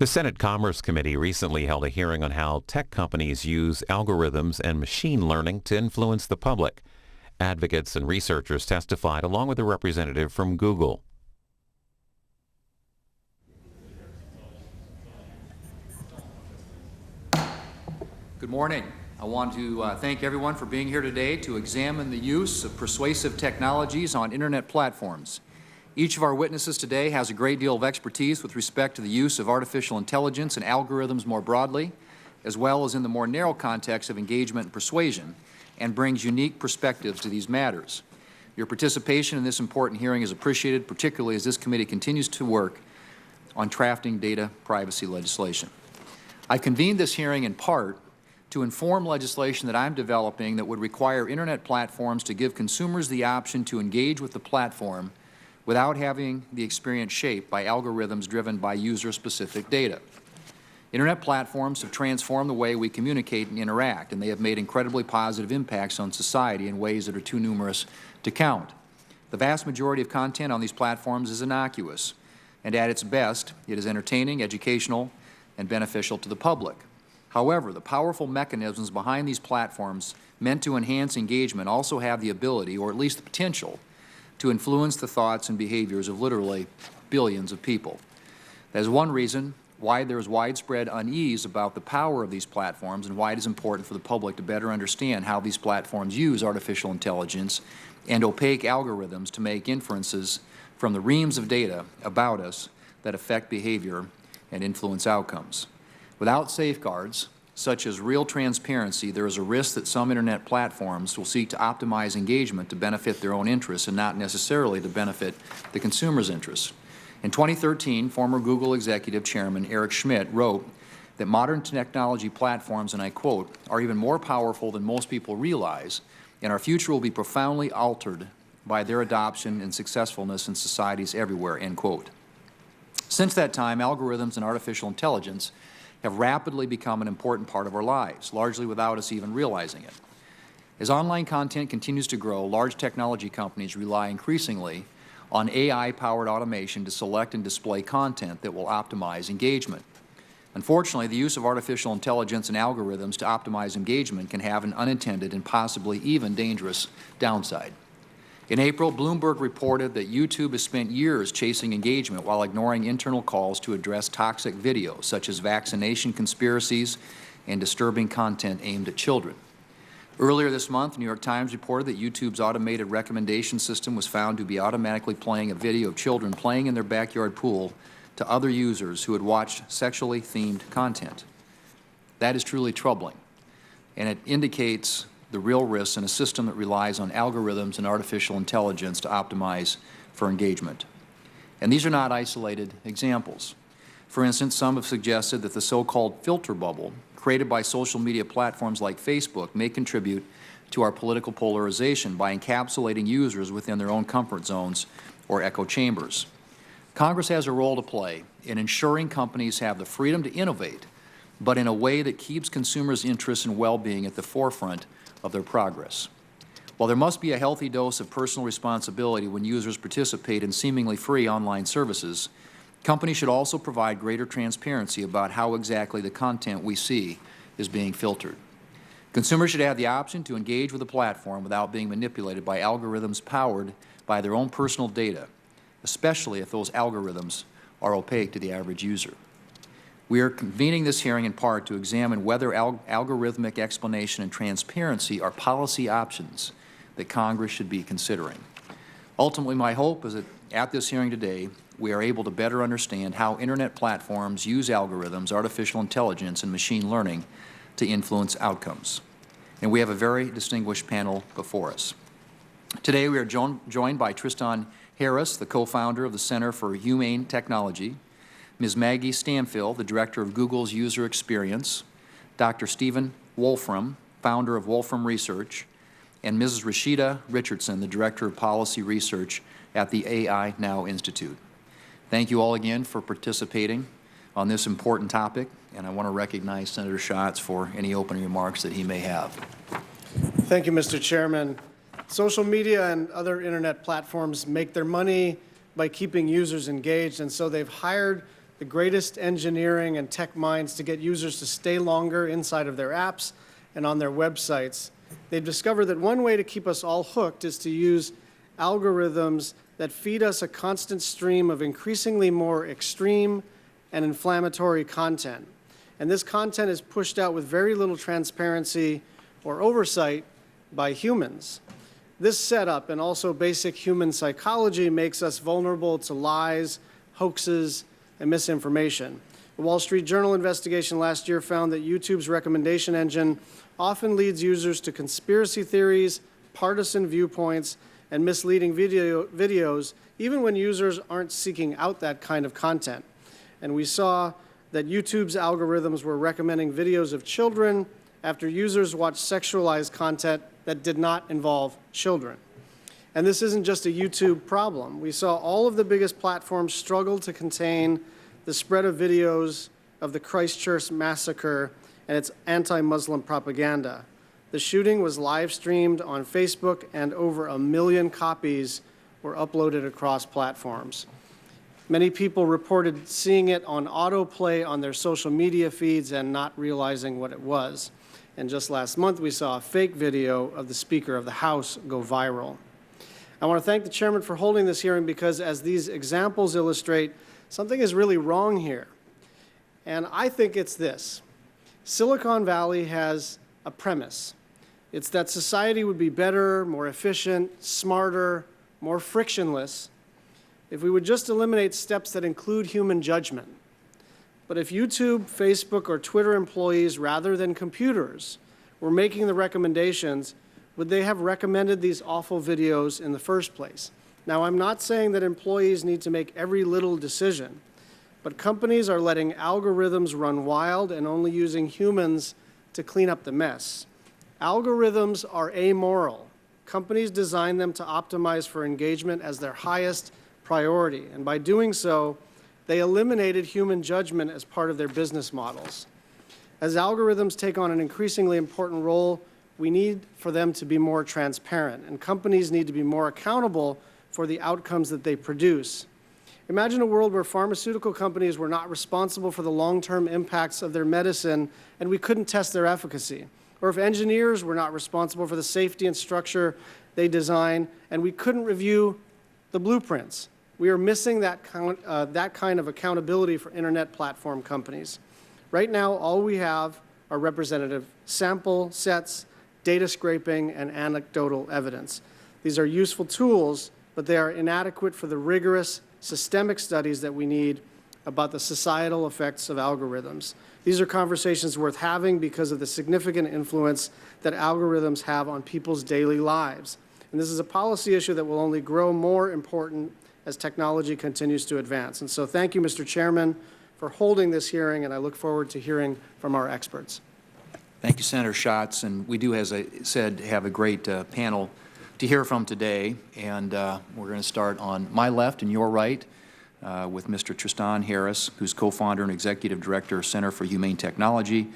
The Senate Commerce Committee recently held a hearing on how tech companies use algorithms and machine learning to influence the public. Advocates and researchers testified along with a representative from Google. Good morning. I want to thank everyone for being here today to examine the use of persuasive technologies on Internet platforms. Each of our witnesses today has a great deal of expertise with respect to the use of artificial intelligence and algorithms more broadly, as well as in the more narrow context of engagement and persuasion, and brings unique perspectives to these matters. Your participation in this important hearing is appreciated, particularly as this committee continues to work on drafting data privacy legislation. I convened this hearing in part to inform legislation that I'm developing that would require Internet platforms to give consumers the option to engage with the platform without having the experience shaped by algorithms driven by user-specific data. Internet platforms have transformed the way we communicate and interact, and they have made incredibly positive impacts on society in ways that are too numerous to count. The vast majority of content on these platforms is innocuous, and at its best, it is entertaining, educational, and beneficial to the public. However, the powerful mechanisms behind these platforms meant to enhance engagement also have the ability, or at least the potential, to influence the thoughts and behaviors of literally billions of people. That is one reason why there is widespread unease about the power of these platforms and why it is important for the public to better understand how these platforms use artificial intelligence and opaque algorithms to make inferences from the reams of data about us that affect behavior and influence outcomes. Without safeguards, such as real transparency, there is a risk that some Internet platforms will seek to optimize engagement to benefit their own interests and not necessarily to benefit the consumer's interests. In 2013, former Google Executive Chairman Eric Schmidt wrote that modern technology platforms, and I quote, "are even more powerful than most people realize, and our future will be profoundly altered by their adoption and successfulness in societies everywhere," end quote. Since that time, algorithms and artificial intelligence have rapidly become an important part of our lives, largely without us even realizing it. As online content continues to grow, large technology companies rely increasingly on AI-powered automation to select and display content that will optimize engagement. Unfortunately, the use of artificial intelligence and algorithms to optimize engagement can have an unintended and possibly even dangerous downside. In April, Bloomberg reported that YouTube has spent years chasing engagement while ignoring internal calls to address toxic videos, such as vaccination conspiracies and disturbing content aimed at children. Earlier this month, the New York Times reported that YouTube's automated recommendation system was found to be automatically playing a video of children playing in their backyard pool to other users who had watched sexually themed content. That is truly troubling, and it indicates the real risks in a system that relies on algorithms and artificial intelligence to optimize for engagement. And these are not isolated examples. For instance, some have suggested that the so-called filter bubble created by social media platforms like Facebook may contribute to our political polarization by encapsulating users within their own comfort zones or echo chambers. Congress has a role to play in ensuring companies have the freedom to innovate, but in a way that keeps consumers' interests and well-being at the forefront of their progress. While there must be a healthy dose of personal responsibility when users participate in seemingly free online services, companies should also provide greater transparency about how exactly the content we see is being filtered. Consumers should have the option to engage with a platform without being manipulated by algorithms powered by their own personal data, especially if those algorithms are opaque to the average user. We are convening this hearing in part to examine whether algorithmic explanation and transparency are policy options that Congress should be considering. Ultimately, my hope is that at this hearing today, we are able to better understand how Internet platforms use algorithms, artificial intelligence, and machine learning to influence outcomes. And we have a very distinguished panel before us. Today, we are joined by Tristan Harris, the co-founder of the Center for Humane Technology, Ms. Maggie Stanfill, the Director of Google's User Experience, Dr. Stephen Wolfram, founder of Wolfram Research, and Mrs. Rashida Richardson, the Director of Policy Research at the AI Now Institute. Thank you all again for participating on this important topic, and I want to recognize Senator Schatz for any opening remarks that he may have. Thank you, Mr. Chairman. Social media and other Internet platforms make their money by keeping users engaged, and so they've hired the greatest engineering and tech minds to get users to stay longer inside of their apps and on their websites. They've discovered that one way to keep us all hooked is to use algorithms that feed us a constant stream of increasingly more extreme and inflammatory content. And this content is pushed out with very little transparency or oversight by humans. This setup and also basic human psychology makes us vulnerable to lies, hoaxes, and misinformation. The Wall Street Journal investigation last year found that YouTube's recommendation engine often leads users to conspiracy theories, partisan viewpoints, and misleading videos, even when users aren't seeking out that kind of content. And we saw that YouTube's algorithms were recommending videos of children after users watched sexualized content that did not involve children. And this isn't just a YouTube problem. We saw all of the biggest platforms struggle to contain the spread of videos of the Christchurch massacre and its anti-Muslim propaganda. The shooting was live streamed on Facebook, and over 1 million copies were uploaded across platforms. Many people reported seeing it on autoplay on their social media feeds and not realizing what it was. And just last month, we saw a fake video of the Speaker of the House go viral. I want to thank the chairman for holding this hearing because, as these examples illustrate, something is really wrong here. And I think it's this. Silicon Valley has a premise. It's that society would be better, more efficient, smarter, more frictionless if we would just eliminate steps that include human judgment. But if YouTube, Facebook, or Twitter employees, rather than computers, were making the recommendations, would they have recommended these awful videos in the first place? Now, I'm not saying that employees need to make every little decision, but companies are letting algorithms run wild and only using humans to clean up the mess. Algorithms are amoral. Companies design them to optimize for engagement as their highest priority, and by doing so, they eliminated human judgment as part of their business models. As algorithms take on an increasingly important role, we need for them to be more transparent, and companies need to be more accountable for the outcomes that they produce. Imagine a world where pharmaceutical companies were not responsible for the long-term impacts of their medicine and we couldn't test their efficacy. Or if engineers were not responsible for the safety and structure they design and we couldn't review the blueprints. We are missing that kind of accountability for internet platform companies. Right now, all we have are representative sample sets, data scraping, and anecdotal evidence. These are useful tools, but they are inadequate for the rigorous systemic studies that we need about the societal effects of algorithms. These are conversations worth having because of the significant influence that algorithms have on people's daily lives. And this is a policy issue that will only grow more important as technology continues to advance. And so thank you, Mr. Chairman, for holding this hearing, and I look forward to hearing from our experts. Thank you, Senator Schatz. And we do, as I said, have a great panel to hear from today. And we're going to start on my left and your right with Mr. Tristan Harris, who's co-founder and executive director of Center for Humane Technology.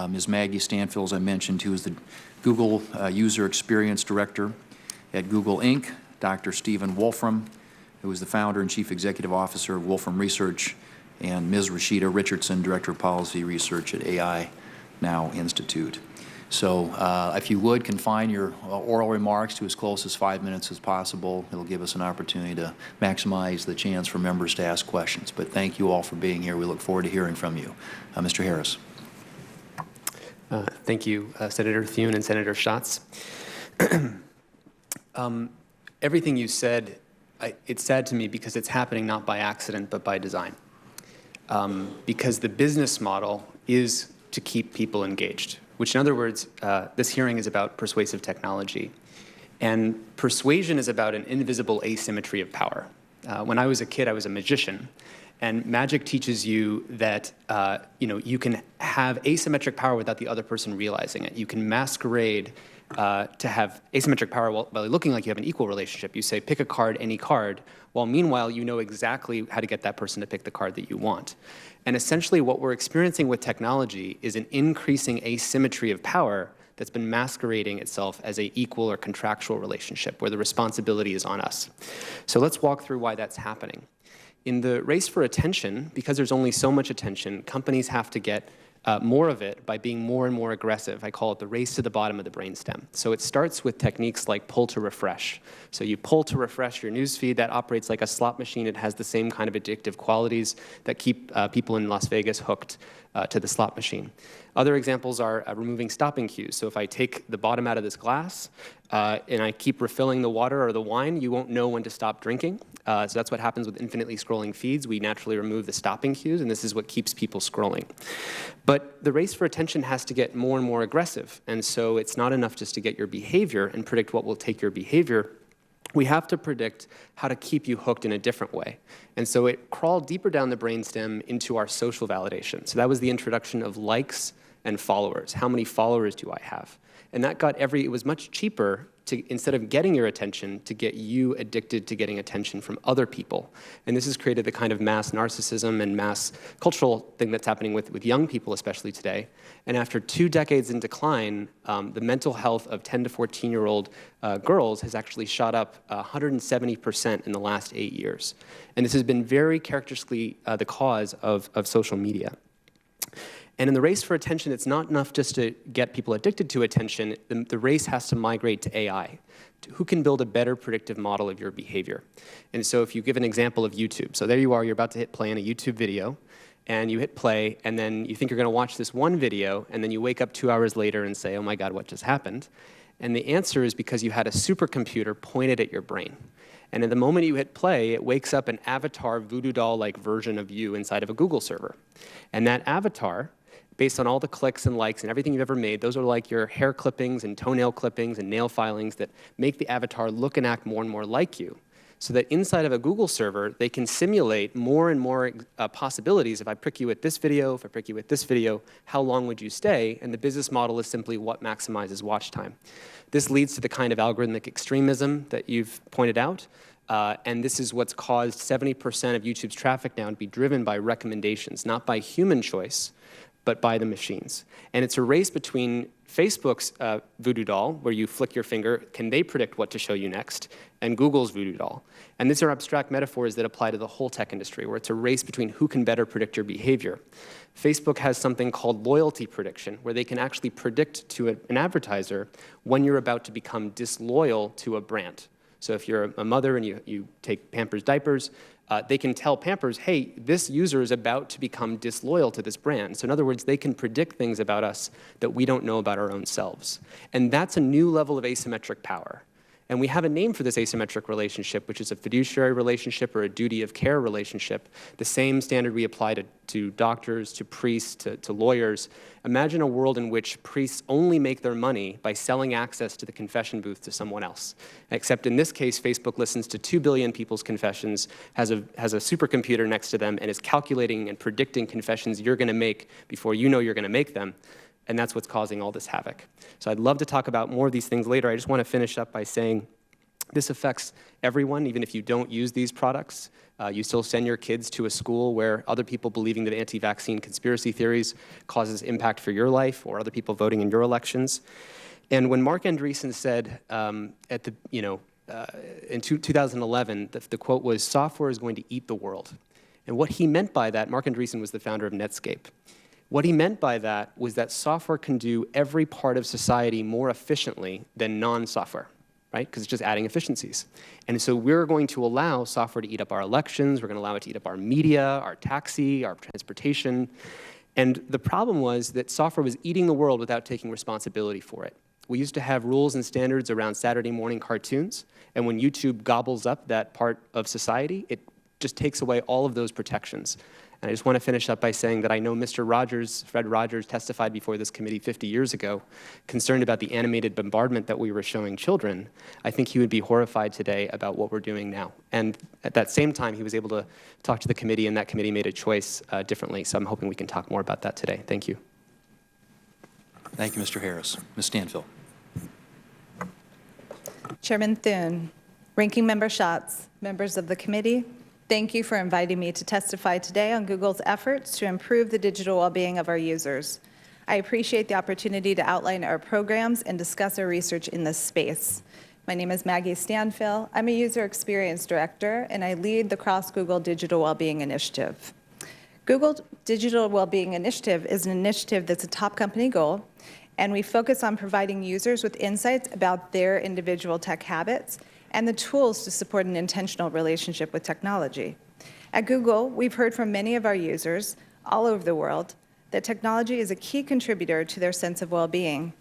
Ms. Maggie Stanfill, as I mentioned, who is the Google User Experience Director at Google Inc., Dr. Stephen Wolfram, who is the founder and chief executive officer of Wolfram Research, and Ms. Rashida Richardson, Director of Policy Research at AI Now Institute. So if you would, confine your oral remarks to as close as 5 minutes as possible. It'll give us an opportunity to maximize the chance for members to ask questions. But thank you all for being here. We look forward to hearing from you. Mr. Harris. Thank you, Senator Thune and Senator Schatz. Everything you said, it's sad to me because it's happening not by accident but by design. Because the business model is to keep people engaged, which in other words, this hearing is about persuasive technology. And persuasion is about an invisible asymmetry of power. When I was a kid, I was a magician. And magic teaches you that you can have asymmetric power without the other person realizing it. You can masquerade to have asymmetric power while looking like you have an equal relationship. You say, pick a card, any card, while meanwhile you know exactly how to get that person to pick the card that you want. And essentially what we're experiencing with technology is an increasing asymmetry of power that's been masquerading itself as an equal or contractual relationship where the responsibility is on us. So let's walk through why that's happening. In the race for attention, because there's only so much attention, companies have to get more of it by being more and more aggressive. I call it the race to the bottom of the brainstem. So it starts with techniques like pull to refresh. So you pull to refresh your newsfeed. That operates like a slot machine. It has the same kind of addictive qualities that keep people in Las Vegas hooked to the slot machine. Other examples are removing stopping cues. So if I take the bottom out of this glass and I keep refilling the water or the wine, you won't know when to stop drinking. So that's what happens with infinitely scrolling feeds. We naturally remove the stopping cues, and this is what keeps people scrolling. But the race for attention has to get more and more aggressive. And so it's not enough just to get your behavior and predict what will take your behavior. We have to predict how to keep you hooked in a different way. And so it crawled deeper down the brainstem into our social validation. So that was the introduction of likes and followers. How many followers do I have? And that got it was much cheaper to, instead of getting your attention, to get you addicted to getting attention from other people. And this has created the kind of mass narcissism and mass cultural thing that's happening with young people, especially today. And after 2 decades in decline, the mental health of 10 to 14-year-old girls has actually shot up 170% in the last 8 years. And this has been very characteristically the cause of social media. And in the race for attention, it's not enough just to get people addicted to attention. The race has to migrate to AI, to who can build a better predictive model of your behavior. And so if you give an example of YouTube, so there you are, you're about to hit play on a YouTube video, and you hit play, and then you think you're going to watch this one video, and then you wake up 2 hours later and say, oh my God, what just happened? And the answer is because you had a supercomputer pointed at your brain. And at the moment you hit play, it wakes up an avatar voodoo doll-like version of you inside of a Google server. And that avatar, based on all the clicks and likes and everything you've ever made, those are like your hair clippings and toenail clippings and nail filings that make the avatar look and act more and more like you. So that inside of a Google server, they can simulate more and more possibilities. If I prick you with this video, if I prick you with this video, how long would you stay? And the business model is simply what maximizes watch time. This leads to the kind of algorithmic extremism that you've pointed out. And this is what's caused 70% of YouTube's traffic now to be driven by recommendations, not by human choice, but by the machines. And it's a race between Facebook's voodoo doll, where you flick your finger, can they predict what to show you next, and Google's voodoo doll. And these are abstract metaphors that apply to the whole tech industry, where it's a race between who can better predict your behavior. Facebook has something called loyalty prediction, where they can actually predict to an advertiser when you're about to become disloyal to a brand. So if you're a mother and you take Pampers diapers, they can tell Pampers, hey, this user is about to become disloyal to this brand. So in other words, they can predict things about us that we don't know about our own selves. And that's a new level of asymmetric power. And we have a name for this asymmetric relationship, which is a fiduciary relationship or a duty of care relationship, the same standard we apply to doctors, to priests, to lawyers. Imagine a world in which priests only make their money by selling access to the confession booth to someone else. Except in this case, Facebook listens to 2 billion people's confessions, has a supercomputer next to them, and is calculating and predicting confessions you're going to make before you know you're going to make them. And that's what's causing all this havoc. So I'd love to talk about more of these things later. I just want to finish up by saying this affects everyone, even if you don't use these products. You still send your kids to a school where other people believing that anti-vaccine conspiracy theories causes impact for your life, or other people voting in your elections. And when Marc Andreessen said in 2011, the quote was, "Software is going to eat the world." And what he meant by that, Marc Andreessen was the founder of Netscape. What he meant by that was that software can do every part of society more efficiently than non-software, right? Because it's just adding efficiencies. And so we're going to allow software to eat up our elections, we're going to allow it to eat up our media, our taxi, our transportation. And the problem was that software was eating the world without taking responsibility for it. We used to have rules and standards around Saturday morning cartoons, and when YouTube gobbles up that part of society, it just takes away all of those protections. And I just want to finish up by saying that I know Mr. Rogers, Fred Rogers, testified before this committee 50 years ago, concerned about the animated bombardment that we were showing children. I think he would be horrified today about what we're doing now. And at that same time, he was able to talk to the committee, and that committee made a choice differently. So I'm hoping we can talk more about that today. Thank you. Thank you, Mr. Harris. Ms. Stanfill. Chairman Thune, Ranking Member Schatz, members of the committee, thank you for inviting me to testify today on Google's efforts to improve the digital well-being of our users. I appreciate the opportunity to outline our programs and discuss our research in this space. My name is Maggie Stanfill. I'm a User Experience Director, and I lead the Cross-Google Digital Wellbeing Initiative. Google Digital Wellbeing Initiative is an initiative that's a top company goal, and we focus on providing users with insights about their individual tech habits and the tools to support an intentional relationship with technology. At Google, we've heard from many of our users all over the world that technology is a key contributor to their sense of well-being.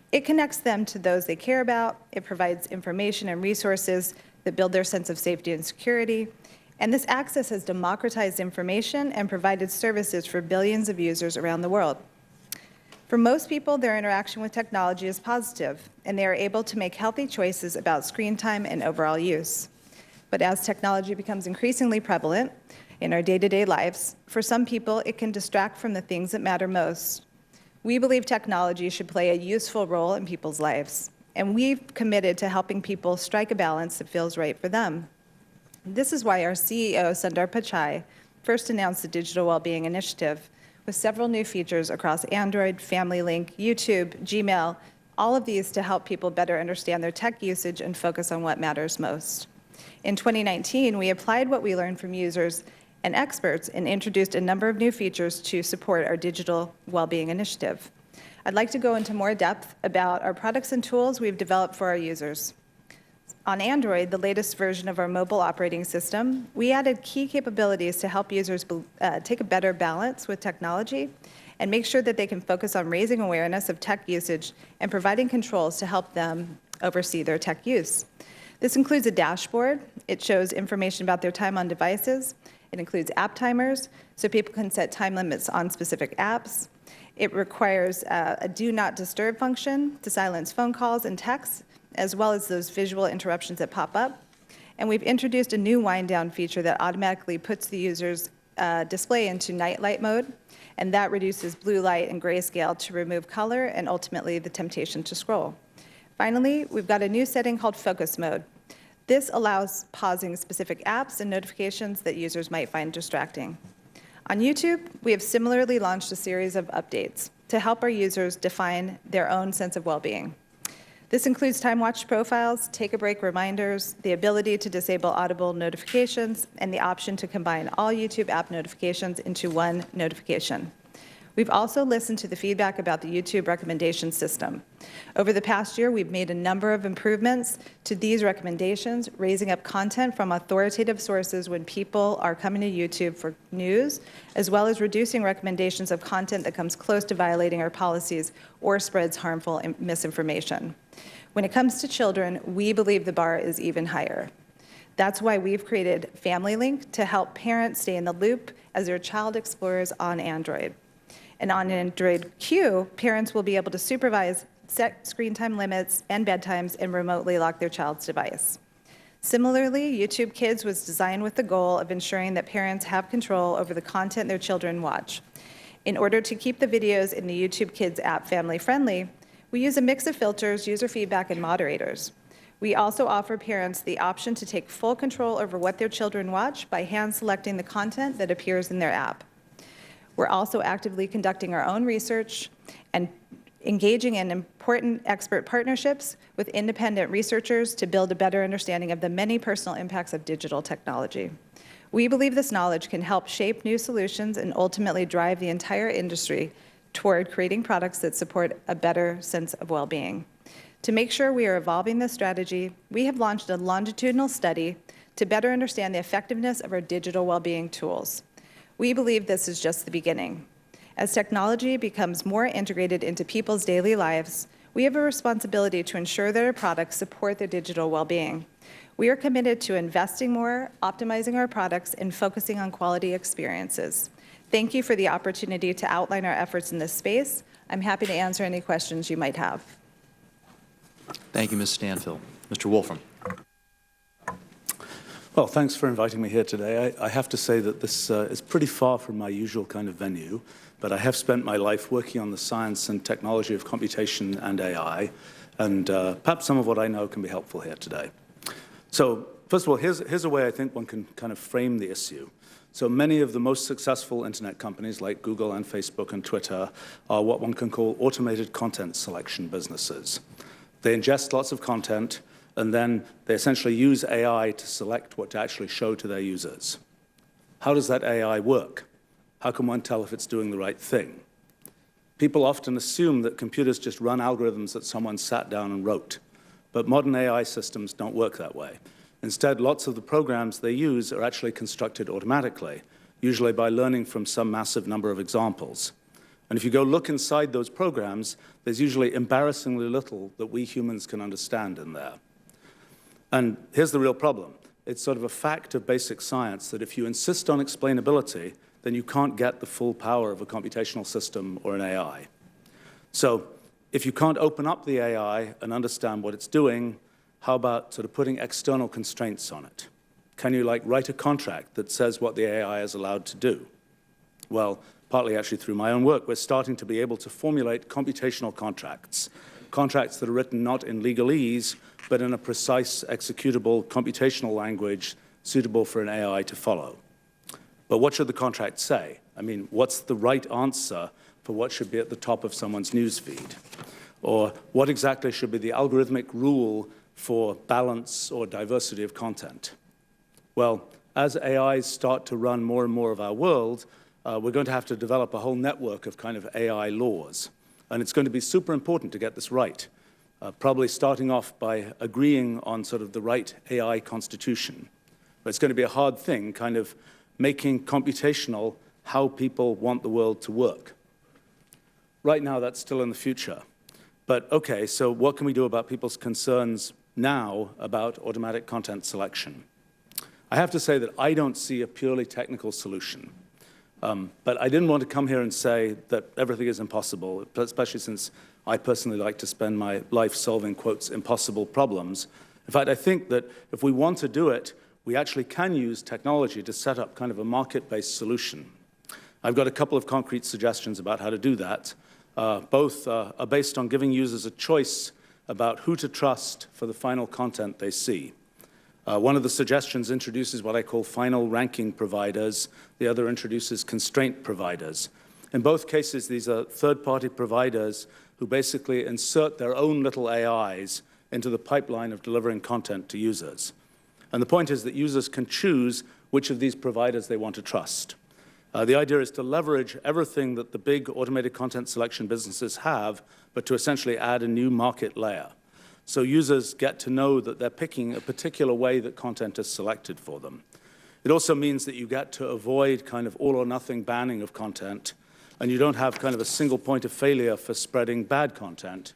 It connects them to those they care about, it provides information and resources that build their sense of safety and security, and this access has democratized information and provided services for billions of users around the world. For most people, their interaction with technology is positive, and they are able to make healthy choices about screen time and overall use. But as technology becomes increasingly prevalent in our day-to-day lives, for some people, it can distract from the things that matter most. We believe technology should play a useful role in people's lives, and we've committed to helping people strike a balance that feels right for them. This is why our CEO, Sundar Pichai, first announced the Digital Wellbeing Initiative with several new features across Android, Family Link, YouTube, Gmail, all of these to help people better understand their tech usage and focus on what matters most. In 2019, we applied what we learned from users and experts and introduced a number of new features to support our Digital Wellbeing Initiative. I'd like to go into more depth about our products and tools we've developed for our users. On Android, the latest version of our mobile operating system, we added key capabilities to help users take a better balance with technology and make sure that they can focus on raising awareness of tech usage and providing controls to help them oversee their tech use. This includes a dashboard. It shows information about their time on devices. It includes app timers, so people can set time limits on specific apps. It requires a do not disturb function to silence phone calls and texts, as well as those visual interruptions that pop up. And we've introduced a new wind down feature that automatically puts the user's display into night light mode, and that reduces blue light and grayscale to remove color and ultimately the temptation to scroll. Finally, we've got a new setting called focus mode. This allows pausing specific apps and notifications that users might find distracting. On YouTube, we have similarly launched a series of updates to help our users define their own sense of well-being. This includes time-watched profiles, take-a-break reminders, the ability to disable audible notifications, and the option to combine all YouTube app notifications into one notification. We've also listened to the feedback about the YouTube recommendation system. Over the past year, we've made a number of improvements to these recommendations, raising up content from authoritative sources when people are coming to YouTube for news, as well as reducing recommendations of content that comes close to violating our policies or spreads harmful misinformation. When it comes to children, we believe the bar is even higher. That's why we've created Family Link to help parents stay in the loop as their child explores on Android. And on Android Q, parents will be able to supervise, set screen time limits and bedtimes, and remotely lock their child's device. Similarly, YouTube Kids was designed with the goal of ensuring that parents have control over the content their children watch. In order to keep the videos in the YouTube Kids app family-friendly, we use a mix of filters, user feedback, and moderators. We also offer parents the option to take full control over what their children watch by hand-selecting the content that appears in their app. We're also actively conducting our own research and engaging in important expert partnerships with independent researchers to build a better understanding of the many personal impacts of digital technology. We believe this knowledge can help shape new solutions and ultimately drive the entire industry toward creating products that support a better sense of well-being. To make sure we are evolving this strategy, we have launched a longitudinal study to better understand the effectiveness of our digital well-being tools. We believe this is just the beginning. As technology becomes more integrated into people's daily lives, we have a responsibility to ensure that our products support their digital well-being. We are committed to investing more, optimizing our products, and focusing on quality experiences. Thank you for the opportunity to outline our efforts in this space. I'm happy to answer any questions you might have. Thank you, Ms. Stanfill. Mr. Wolfram. Well, thanks for inviting me here today. I have to say that this is pretty far from my usual kind of venue, but I have spent my life working on the science and technology of computation and AI, and perhaps some of what I know can be helpful here today. So, first of all, here's a way I think one can kind of frame the issue. So many of the most successful internet companies like Google and Facebook and Twitter are what one can call automated content selection businesses. They ingest lots of content, and then they essentially use AI to select what to actually show to their users. How does that AI work? How can one tell if it's doing the right thing? People often assume that computers just run algorithms that someone sat down and wrote, but modern AI systems don't work that way. Instead, lots of the programs they use are actually constructed automatically, usually by learning from some massive number of examples. And if you go look inside those programs, there's usually embarrassingly little that we humans can understand in there. And here's the real problem. It's sort of a fact of basic science that if you insist on explainability, then you can't get the full power of a computational system or an AI. So if you can't open up the AI and understand what it's doing, how about sort of putting external constraints on it? Can you write a contract that says what the AI is allowed to do? Well, partly actually through my own work, we're starting to be able to formulate computational contracts, contracts that are written not in legalese, but in a precise, executable, computational language suitable for an AI to follow. But what should the contract say? I mean, what's the right answer for what should be at the top of someone's newsfeed? Or what exactly should be the algorithmic rule for balance or diversity of content? Well, as AIs start to run more and more of our world, we're going to have to develop a whole network of kind of AI laws. And it's going to be super important to get this right, probably starting off by agreeing on sort of the right AI constitution. But it's going to be a hard thing, kind of making computational how people want the world to work. Right now, that's still in the future. But OK, so what can we do about people's concerns now about automatic content selection? I have to say that I don't see a purely technical solution. But I didn't want to come here and say that everything is impossible, especially since I personally like to spend my life solving, quotes, impossible problems. In fact, I think that if we want to do it, we actually can use technology to set up kind of a market-based solution. I've got a couple of concrete suggestions about how to do that. Both are based on giving users a choice about who to trust for the final content they see. One of the suggestions introduces what I call final ranking providers. The other introduces constraint providers. In both cases, these are third-party providers who basically insert their own little AIs into the pipeline of delivering content to users. And the point is that users can choose which of these providers they want to trust. The idea is to leverage everything that the big automated content selection businesses have, but to essentially add a new market layer. So users get to know that they're picking a particular way that content is selected for them. It also means that you get to avoid kind of all or nothing banning of content, and you don't have kind of a single point of failure for spreading bad content.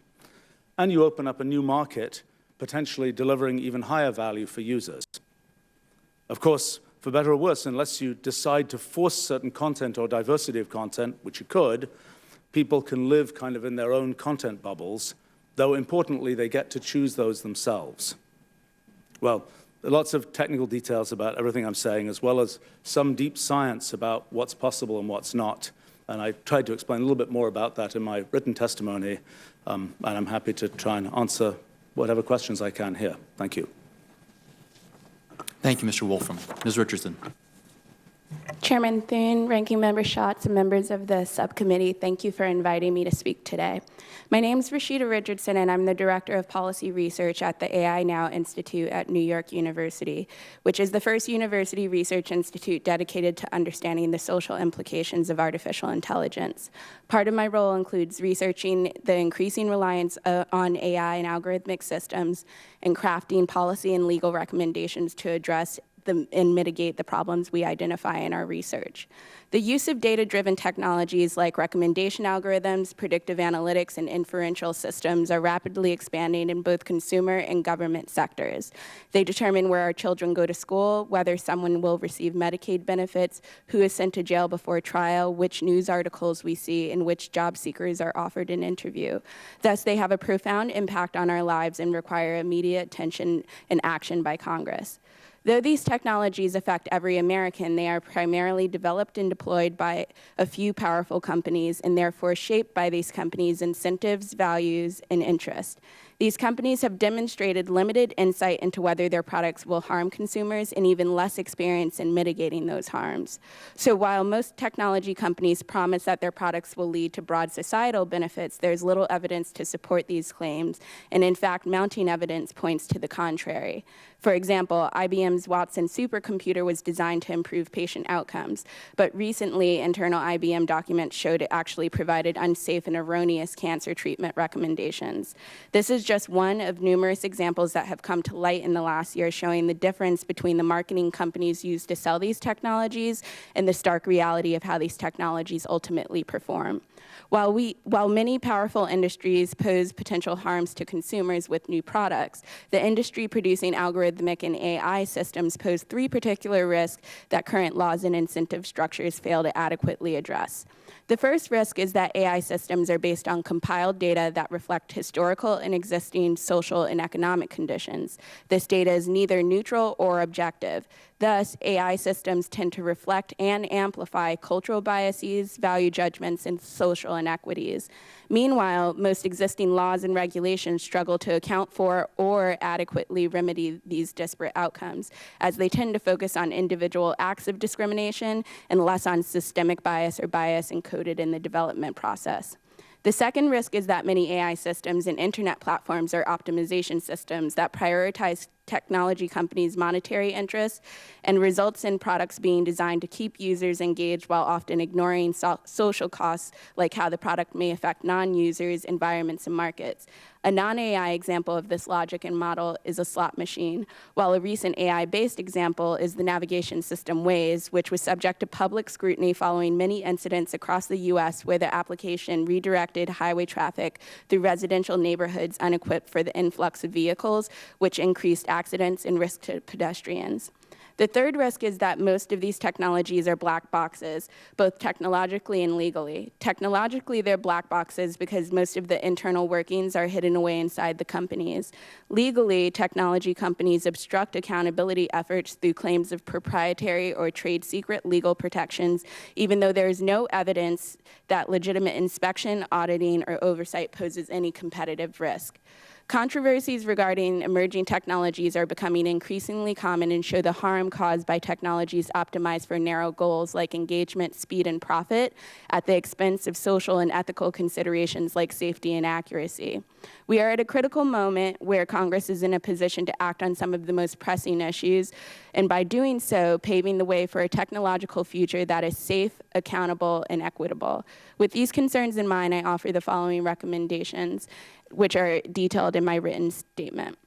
And you open up a new market, potentially delivering even higher value for users. Of course, for better or worse, unless you decide to force certain content or diversity of content, which you could, people can live kind of in their own content bubbles, though importantly, they get to choose those themselves. Well, there are lots of technical details about everything I'm saying, as well as some deep science about what's possible and what's not. And I tried to explain a little bit more about that in my written testimony, and I'm happy to try and answer whatever questions I can here. Thank you. Thank you, Mr. Wolfram. Ms. Richardson. Chairman Thune, Ranking Member Schatz, and members of the subcommittee, thank you for inviting me to speak today. My name is Rashida Richardson, and I'm the Director of Policy Research at the AI Now Institute at New York University, which is the first university research institute dedicated to understanding the social implications of artificial intelligence. Part of my role includes researching the increasing reliance on AI and algorithmic systems and crafting policy and legal recommendations to address and mitigate the problems we identify in our research. The use of data-driven technologies like recommendation algorithms, predictive analytics, and inferential systems are rapidly expanding in both consumer and government sectors. They determine where our children go to school, whether someone will receive Medicaid benefits, who is sent to jail before trial, which news articles we see, and which job seekers are offered an interview. Thus, they have a profound impact on our lives and require immediate attention and action by Congress. Though these technologies affect every American, they are primarily developed and deployed by a few powerful companies and therefore shaped by these companies' incentives, values, and interests. These companies have demonstrated limited insight into whether their products will harm consumers and even less experience in mitigating those harms. So while most technology companies promise that their products will lead to broad societal benefits, there's little evidence to support these claims, and in fact, mounting evidence points to the contrary. For example, IBM's Watson supercomputer was designed to improve patient outcomes, but recently internal IBM documents showed it actually provided unsafe and erroneous cancer treatment recommendations. This is just one of numerous examples that have come to light in the last year showing the difference between the marketing companies use to sell these technologies and the stark reality of how these technologies ultimately perform. While many powerful industries pose potential harms to consumers with new products, the industry producing algorithmic and AI systems pose 3 particular risks that current laws and incentive structures fail to adequately address. The first risk is that AI systems are based on compiled data that reflect historical and existing social and economic conditions. This data is neither neutral or objective. Thus, AI systems tend to reflect and amplify cultural biases, value judgments, and social inequities. Meanwhile, most existing laws and regulations struggle to account for or adequately remedy these disparate outcomes, as they tend to focus on individual acts of discrimination and less on systemic bias or bias encoded in the development process. The second risk is that many AI systems and internet platforms are optimization systems that prioritize technology companies' monetary interests and results in products being designed to keep users engaged while often ignoring social costs like how the product may affect non-users, environments, and markets. A non-AI example of this logic and model is a slot machine, while a recent AI-based example is the navigation system Waze, which was subject to public scrutiny following many incidents across the U.S. where the application redirected highway traffic through residential neighborhoods unequipped for the influx of vehicles, which increased accidents and risk to pedestrians. The third risk is that most of these technologies are black boxes, both technologically and legally. Technologically, they're black boxes because most of the internal workings are hidden away inside the companies. Legally, technology companies obstruct accountability efforts through claims of proprietary or trade secret legal protections, even though there is no evidence that legitimate inspection, auditing, or oversight poses any competitive risk. Controversies regarding emerging technologies are becoming increasingly common and show the harm caused by technologies optimized for narrow goals like engagement, speed, and profit at the expense of social and ethical considerations like safety and accuracy. We are at a critical moment where Congress is in a position to act on some of the most pressing issues, and by doing so, paving the way for a technological future that is safe, accountable, and equitable. With these concerns in mind, I offer the following recommendations, which are detailed in my written statement.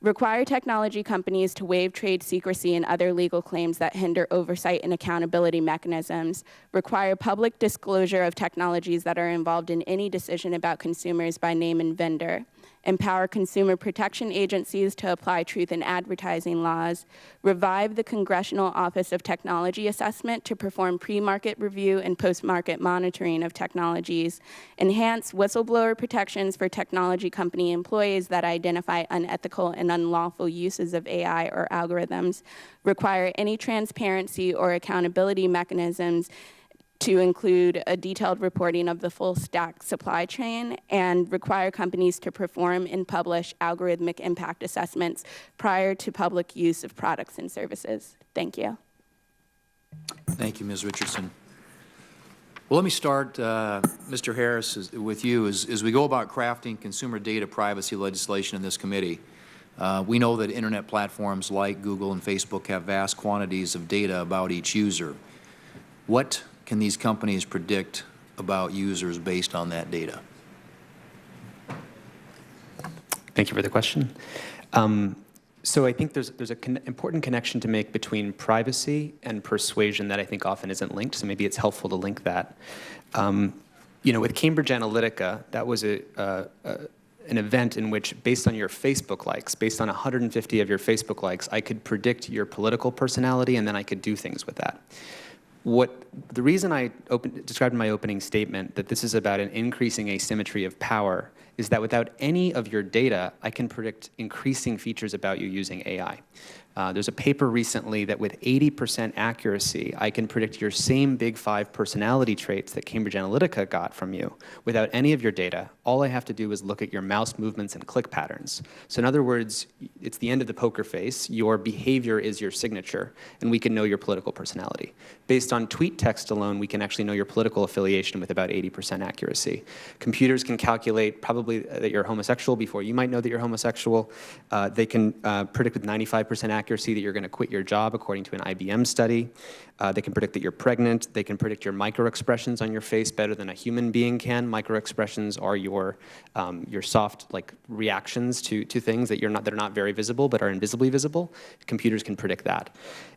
Require technology companies to waive trade secrecy and other legal claims that hinder oversight and accountability mechanisms. Require public disclosure of technologies that are involved in any decision about consumers by name and vendor. Empower consumer protection agencies to apply truth in advertising laws. Revive the Congressional Office of Technology Assessment to perform pre-market review and post-market monitoring of technologies. Enhance whistleblower protections for technology company employees that identify unethical and unlawful uses of AI or algorithms. Require any transparency or accountability mechanisms to include a detailed reporting of the full stack supply chain, and require companies to perform and publish algorithmic impact assessments prior to public use of products and services. Thank you. Thank you, Ms. Richardson. Well, let me start, Mr. Harris, with you. As we go about crafting consumer data privacy legislation in this committee, we know that internet platforms like Google and Facebook have vast quantities of data about each user. What can these companies predict about users based on that data? Thank you for the question. So I think there's an important connection to make between privacy and persuasion that I think often isn't linked, so maybe it's helpful to link that. With Cambridge Analytica, that was an event in which, based on your Facebook likes, based on 150 of your Facebook likes, I could predict your political personality, and then I could do things with that. The reason I described in my opening statement that this is about an increasing asymmetry of power is that without any of your data, I can predict increasing features about you using AI. There's a paper recently that with 80% accuracy, I can predict your same big 5 personality traits that Cambridge Analytica got from you without any of your data. All I have to do is look at your mouse movements and click patterns. So in other words, it's the end of the poker face. Your behavior is your signature, and we can know your political personality. Based on tweet text alone, we can actually know your political affiliation with about 80% accuracy. Computers can calculate probably that you're homosexual before you might know that you're homosexual. They can predict with 95% accuracy that you're going to quit your job, according to an IBM study. They can predict that you're pregnant. They can predict your microexpressions on your face better than a human being can. Microexpressions are your soft reactions to things that are not very visible but are invisibly visible. Computers can predict that.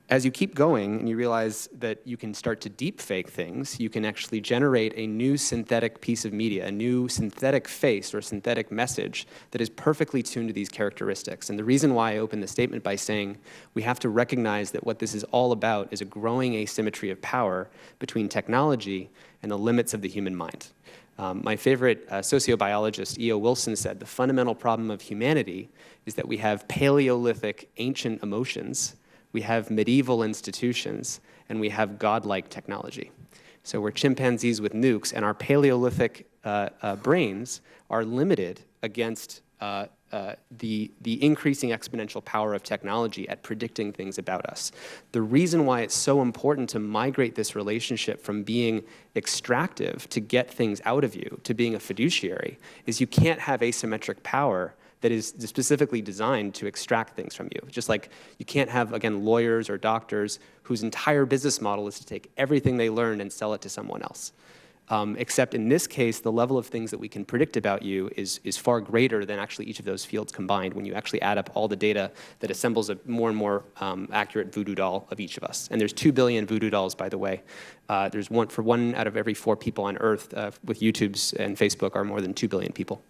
As you keep going and you realize that you can start to deep fake things, you can actually generate a new synthetic piece of media, a new synthetic face or synthetic message that is perfectly tuned to these characteristics. And the reason why I open the statement by saying we have to recognize that what this is all about is a growing asymmetry of power between technology and the limits of the human mind. My favorite sociobiologist, E.O. Wilson, said the fundamental problem of humanity is that we have Paleolithic ancient emotions, we have medieval institutions, and we have godlike technology. So we're chimpanzees with nukes, and our Paleolithic brains are limited against the increasing exponential power of technology at predicting things about us. The reason why it's so important to migrate this relationship from being extractive to get things out of you to being a fiduciary is you can't have asymmetric power that is specifically designed to extract things from you. Just like you can't have, again, lawyers or doctors whose entire business model is to take everything they learned and sell it to someone else. Except in this case, the level of things that we can predict about you is far greater than actually each of those fields combined when you actually add up all the data that assembles a more and more accurate voodoo doll of each of us. And there's 2 billion voodoo dolls, by the way. There's one out of every 4 people on Earth with YouTube's and Facebook are more than 2 billion people.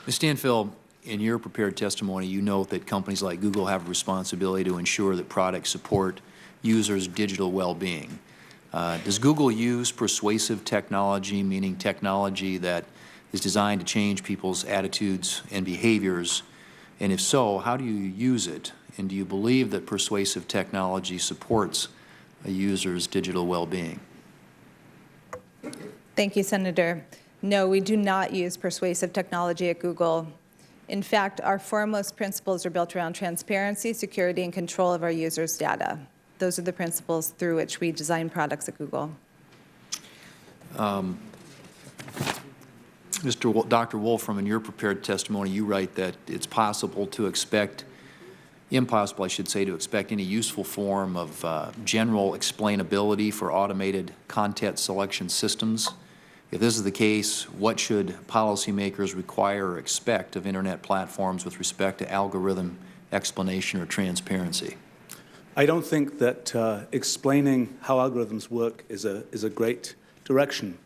Ms. Stanfill, in your prepared testimony, you note that companies like Google have a responsibility to ensure that products support users' digital well-being. Does Google use persuasive technology, meaning technology that is designed to change people's attitudes and behaviors? And if so, how do you use it? And do you believe that persuasive technology supports a user's digital well-being? Thank you, Senator. No, we do not use persuasive technology at Google. In fact, our foremost principles are built around transparency, security, and control of our users' data. Those are the principles through which we design products at Google. Dr. Wolfram, in your prepared testimony, you write that it's possible to expect, impossible, I should say, to expect any useful form of general explainability for automated content selection systems. If this is the case, what should policymakers require or expect of Internet platforms with respect to algorithm explanation or transparency? I don't think that explaining how algorithms work is a great direction.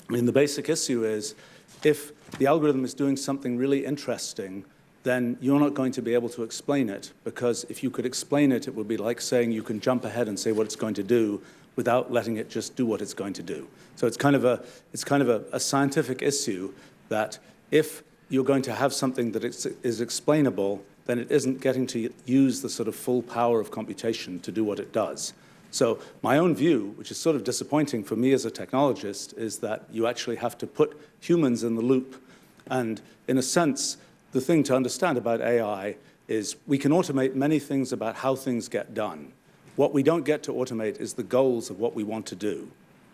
I mean, the basic issue is if the algorithm is doing something really interesting, then you're not going to be able to explain it, because if you could explain it, it would be like saying you can jump ahead and say what it's going to do without letting it just do what it's going to do. So it's kind of a scientific issue that if you're going to have something that is explainable, then it isn't getting to use the sort of full power of computation to do what it does. So my own view, which is sort of disappointing for me as a technologist, is that you actually have to put humans in the loop. And in a sense, the thing to understand about AI is we can automate many things about how things get done. What we don't get to automate is the goals of what we want to do.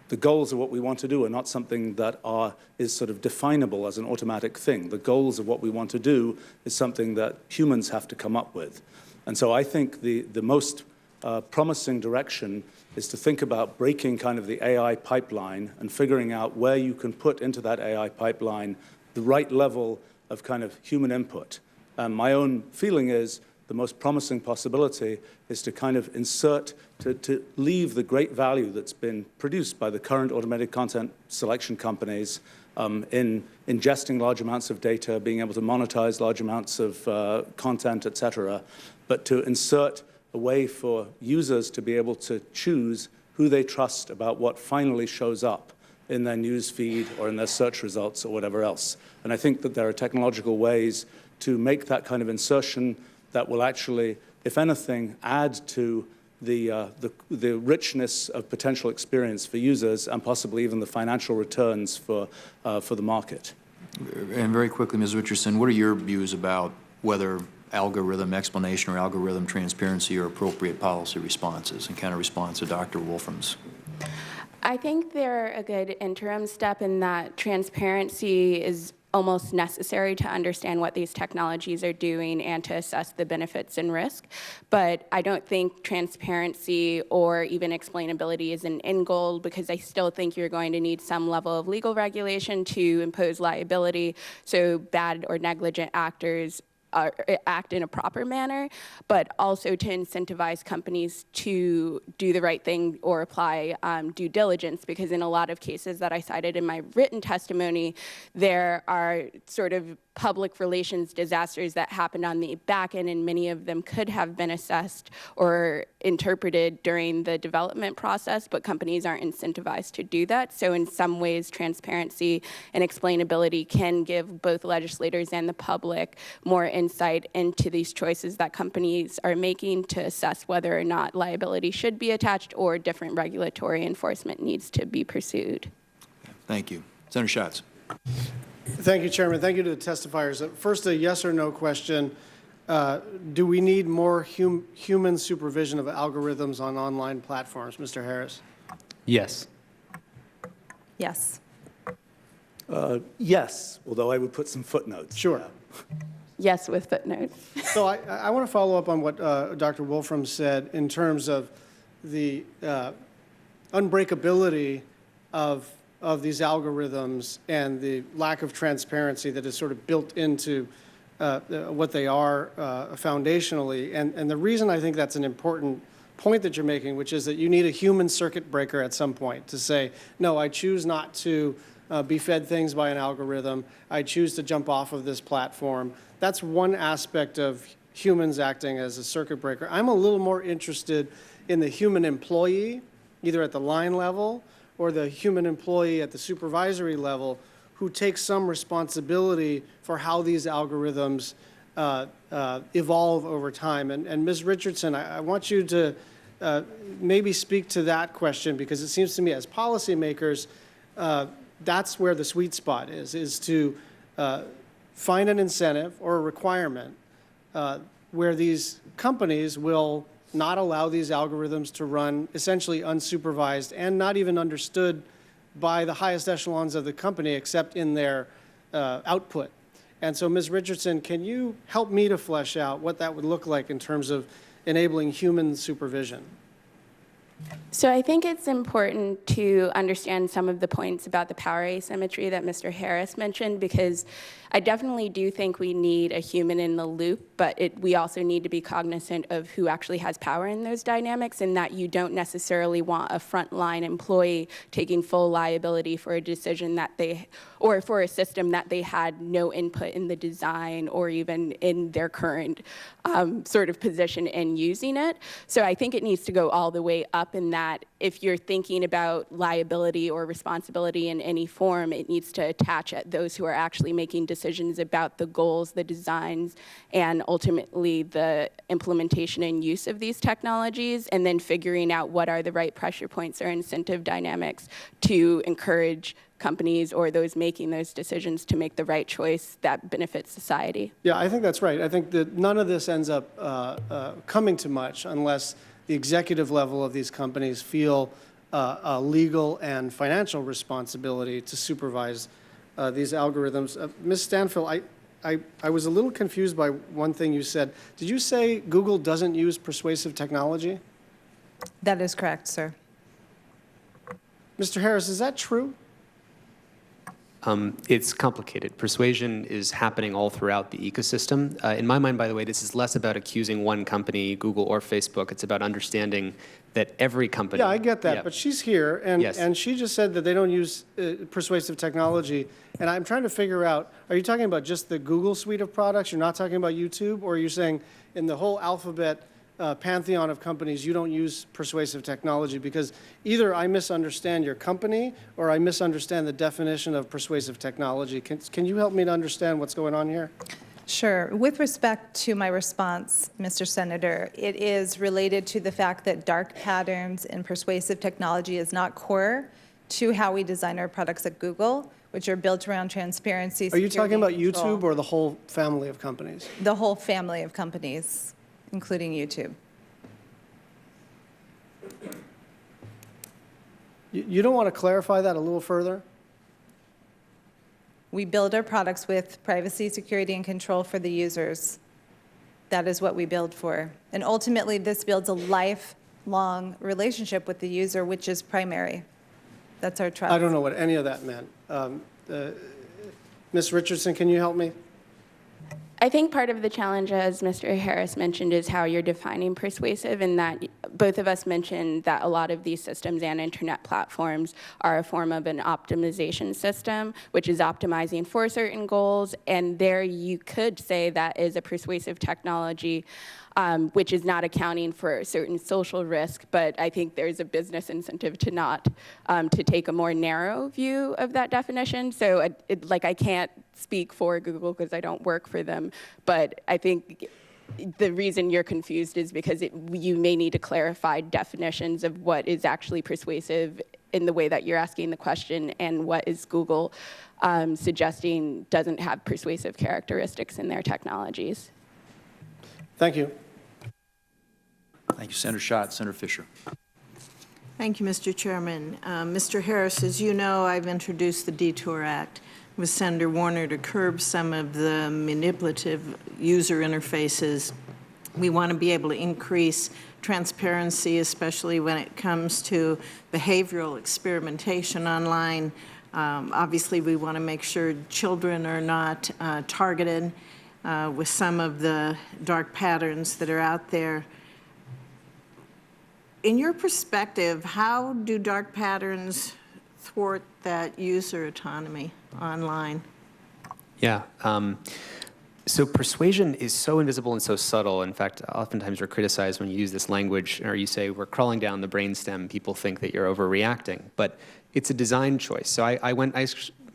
The goals of what we want to do are not something that is sort of definable as an automatic thing. The goals of what we want to do is something that humans have to come up with. And so I think the most promising direction is to think about breaking kind of the AI pipeline and figuring out where you can put into that AI pipeline the right level of kind of human input. My own feeling is the most promising possibility is to kind of insert, to leave the great value that's been produced by the current automated content selection companies in ingesting large amounts of data, being able to monetize large amounts of content, et cetera, but to insert a way for users to be able to choose who they trust about what finally shows up in their news feed or in their search results or whatever else. And I think that there are technological ways to make that kind of insertion that will actually, if anything, add to the richness of potential experience for users and possibly even the financial returns for the market. And very quickly, Ms. Richardson, what are your views about whether algorithm explanation or algorithm transparency are appropriate policy responses, and kind of response to Dr. Wolfram's? I think they're a good interim step in that transparency is almost necessary to understand what these technologies are doing and to assess the benefits and risk. But I don't think transparency or even explainability is an end goal, because I still think you're going to need some level of legal regulation to impose liability so bad or negligent actors act in a proper manner, but also to incentivize companies to do the right thing or apply due diligence, because in a lot of cases that I cited in my written testimony, there are sort of public relations disasters that happened on the back end, and many of them could have been assessed or interpreted during the development process, but companies aren't incentivized to do that. So in some ways, transparency and explainability can give both legislators and the public more insight into these choices that companies are making to assess whether or not liability should be attached or different regulatory enforcement needs to be pursued. Thank you. Senator Schatz. Thank you, Chairman. Thank you to the testifiers. First, a yes or no question. Do we need more human supervision of algorithms on online platforms? Mr. Harris? Yes. Yes. Yes, although I would put some footnotes. Sure. Yes, with footnotes. So I want to follow up on what Dr. Wolfram said in terms of the unbreakability of these algorithms and the lack of transparency that is sort of built into what they are foundationally. And the reason I think that's an important point that you're making, which is that you need a human circuit breaker at some point to say, no, I choose not to be fed things by an algorithm. I choose to jump off of this platform. That's one aspect of humans acting as a circuit breaker. I'm a little more interested in the human employee, either at the line level or the human employee at the supervisory level, who takes some responsibility for how these algorithms evolve over time. And Ms. Richardson, I want you to maybe speak to that question, because it seems to me as policymakers, that's where the sweet spot is to find an incentive or a requirement where these companies will not allow these algorithms to run essentially unsupervised and not even understood by the highest echelons of the company except in their output. And so, Ms. Richardson, can you help me to flesh out what that would look like in terms of enabling human supervision? So I think it's important to understand some of the points about the power asymmetry that Mr. Harris mentioned, because I definitely do think we need a human in the loop, but we also need to be cognizant of who actually has power in those dynamics, and that you don't necessarily want a frontline employee taking full liability for a decision that or for a system that they had no input in the design or even in their current sort of position in using it. So I think it needs to go all the way up in that if you're thinking about liability or responsibility in any form, it needs to attach at those who are actually making decisions about the goals, the designs, and ultimately the implementation and use of these technologies, and then figuring out what are the right pressure points or incentive dynamics to encourage companies or those making those decisions to make the right choice that benefits society. Yeah, I think that's right. I think that none of this ends up coming to much unless the executive level of these companies feel a legal and financial responsibility to supervise these algorithms. Ms. Stanfill, I was a little confused by one thing you said. Did you say Google doesn't use persuasive technology? That is correct, sir. Mr. Harris, is that true? It's complicated. Persuasion is happening all throughout the ecosystem. In my mind, by the way, this is less about accusing one company, Google or Facebook. It's about understanding that every company... Yeah, I get that, yeah. But she's here, and, Yes. and she just said that they don't use persuasive technology. And I'm trying to figure out, are you talking about just the Google suite of products? You're not talking about YouTube? Or are you saying in the whole Alphabet pantheon of companies, you don't use persuasive technology? Because either I misunderstand your company or I misunderstand the definition of persuasive technology. Can you help me to understand what's going on here? Sure. With respect to my response, Mr. Senator, it is related to the fact that dark patterns and persuasive technology is not core to how we design our products at Google, which are built around transparency. Are you talking about security, and control. YouTube or the whole family of companies? The whole family of companies, including YouTube. You don't want to clarify that a little further? We build our products with privacy, security, and control for the users. That is what we build for. And ultimately, this builds a lifelong relationship with the user, which is primary. That's our trust. I don't know what any of that meant. Ms. Richardson, can you help me? I think part of the challenge, as Mr. Harris mentioned, is how you're defining persuasive, and that both of us mentioned that a lot of these systems and internet platforms are a form of an optimization system, which is optimizing for certain goals, and there you could say that is a persuasive technology, which is not accounting for certain social risk, but I think there's a business incentive to not, to take a more narrow view of that definition. So I can't speak for Google because I don't work for them, but I think the reason you're confused is because you may need to clarify definitions of what is actually persuasive in the way that you're asking the question and what is Google suggesting doesn't have persuasive characteristics in their technologies. Thank you. Thank you, Senator Schott. Senator Fisher. Thank you, Mr. Chairman. Mr. Harris, as you know, I've introduced the Detour Act with Senator Warner to curb some of the manipulative user interfaces. We want to be able to increase transparency, especially when it comes to behavioral experimentation online. Obviously, we want to make sure children are not targeted with some of the dark patterns that are out there. In your perspective, how do dark patterns thwart that user autonomy online? Yeah. So persuasion is so invisible and so subtle. In fact, oftentimes we're criticized when you use this language or you say we're crawling down the brainstem. People think that you're overreacting, but it's a design choice. So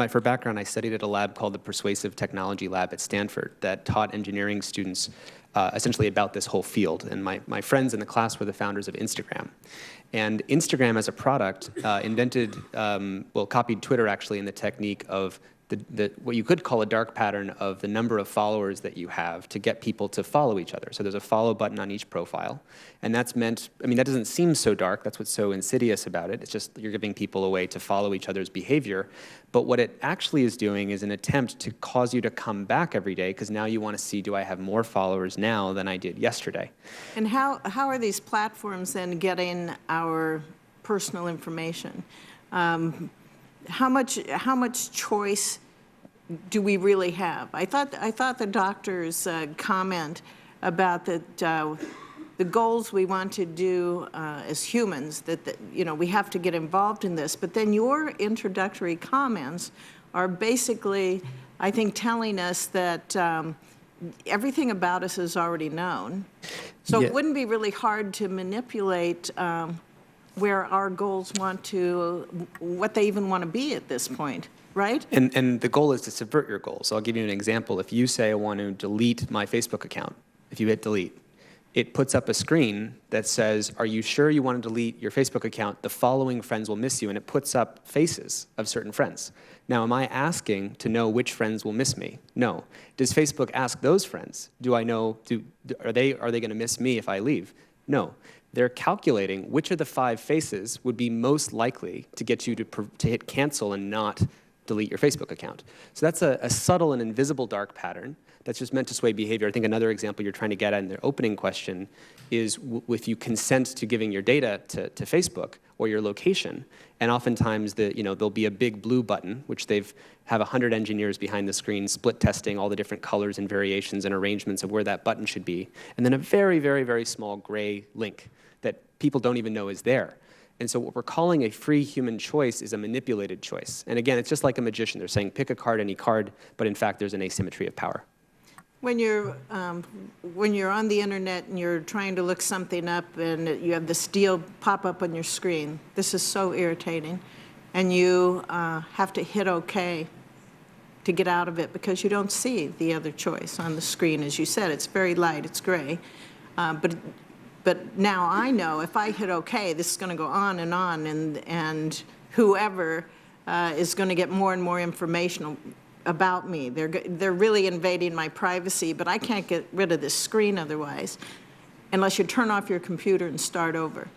for background, I studied at a lab called the Persuasive Technology Lab at Stanford that taught engineering students essentially about this whole field. And my friends in the class were the founders of Instagram. And Instagram as a product copied Twitter actually in the technique of what you could call a dark pattern of the number of followers that you have to get people to follow each other. So there's a follow button on each profile. And that's meant, I mean, that doesn't seem so dark. That's what's so insidious about it. It's just you're giving people a way to follow each other's behavior. But what it actually is doing is an attempt to cause you to come back every day because now you want to see, do I have more followers now than I did yesterday? And how are these platforms then getting our personal information? How much choice do we really have? I thought the doctor's comment about that the goals we want to do as humans, that we have to get involved in this. But then your introductory comments are basically, I think, telling us that everything about us is already known. So It wouldn't be really hard to manipulate where our goals what they even want to be at this point, right? And the goal is to subvert your goals. So I'll give you an example. If you say I want to delete my Facebook account, if you hit delete, it puts up a screen that says, are you sure you want to delete your Facebook account? The following friends will miss you, and it puts up faces of certain friends. Now, am I asking to know which friends will miss me? No. Does Facebook ask those friends? Do I know, are they going to miss me if I leave? No. They're calculating which of the 5 faces would be most likely to get you to hit cancel and not delete your Facebook account. So that's a subtle and invisible dark pattern that's just meant to sway behavior. I think another example you're trying to get at in the opening question is if you consent to giving your data to Facebook or your location, and oftentimes there'll be a big blue button, which have 100 engineers behind the screen split testing all the different colors and variations and arrangements of where that button should be, and then a very, very, very small gray link that people don't even know is there. And so what we're calling a free human choice is a manipulated choice. And again, it's just like a magician. They're saying pick a card, any card, but in fact there's an asymmetry of power. When you're on the internet and you're trying to look something up and you have this deal pop up on your screen, this is so irritating, and you have to hit OK to get out of it because you don't see the other choice on the screen. As you said, it's very light, it's gray, but now I know if I hit OK, this is going to go on, and whoever is going to get more and more information about me. They're really invading my privacy, but I can't get rid of this screen otherwise, unless you turn off your computer and start over.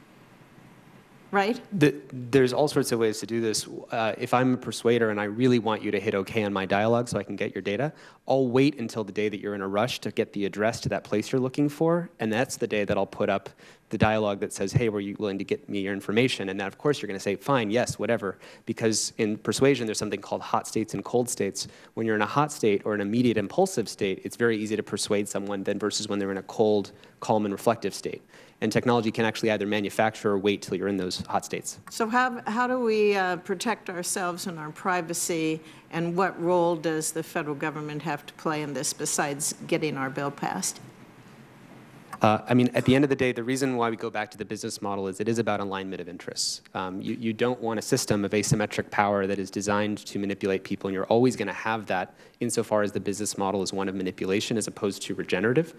Right? There's all sorts of ways to do this. If I'm a persuader and I really want you to hit OK on my dialogue so I can get your data, I'll wait until the day that you're in a rush to get the address to that place you're looking for, and that's the day that I'll put up the dialogue that says, hey, were you willing to get me your information? And then, of course, you're going to say, fine, yes, whatever, because in persuasion, there's something called hot states and cold states. When you're in a hot state or an immediate impulsive state, it's very easy to persuade someone than versus when they're in a cold, calm, and reflective state. And technology can actually either manufacture or wait till you're in those hot states. So how do we protect ourselves and our privacy, and what role does the federal government have to play in this besides getting our bill passed? I mean, at the end of the day, the reason why we go back to the business model is it is about alignment of interests. You don't want a system of asymmetric power that is designed to manipulate people, and you're always going to have that insofar as the business model is one of manipulation as opposed to regenerative,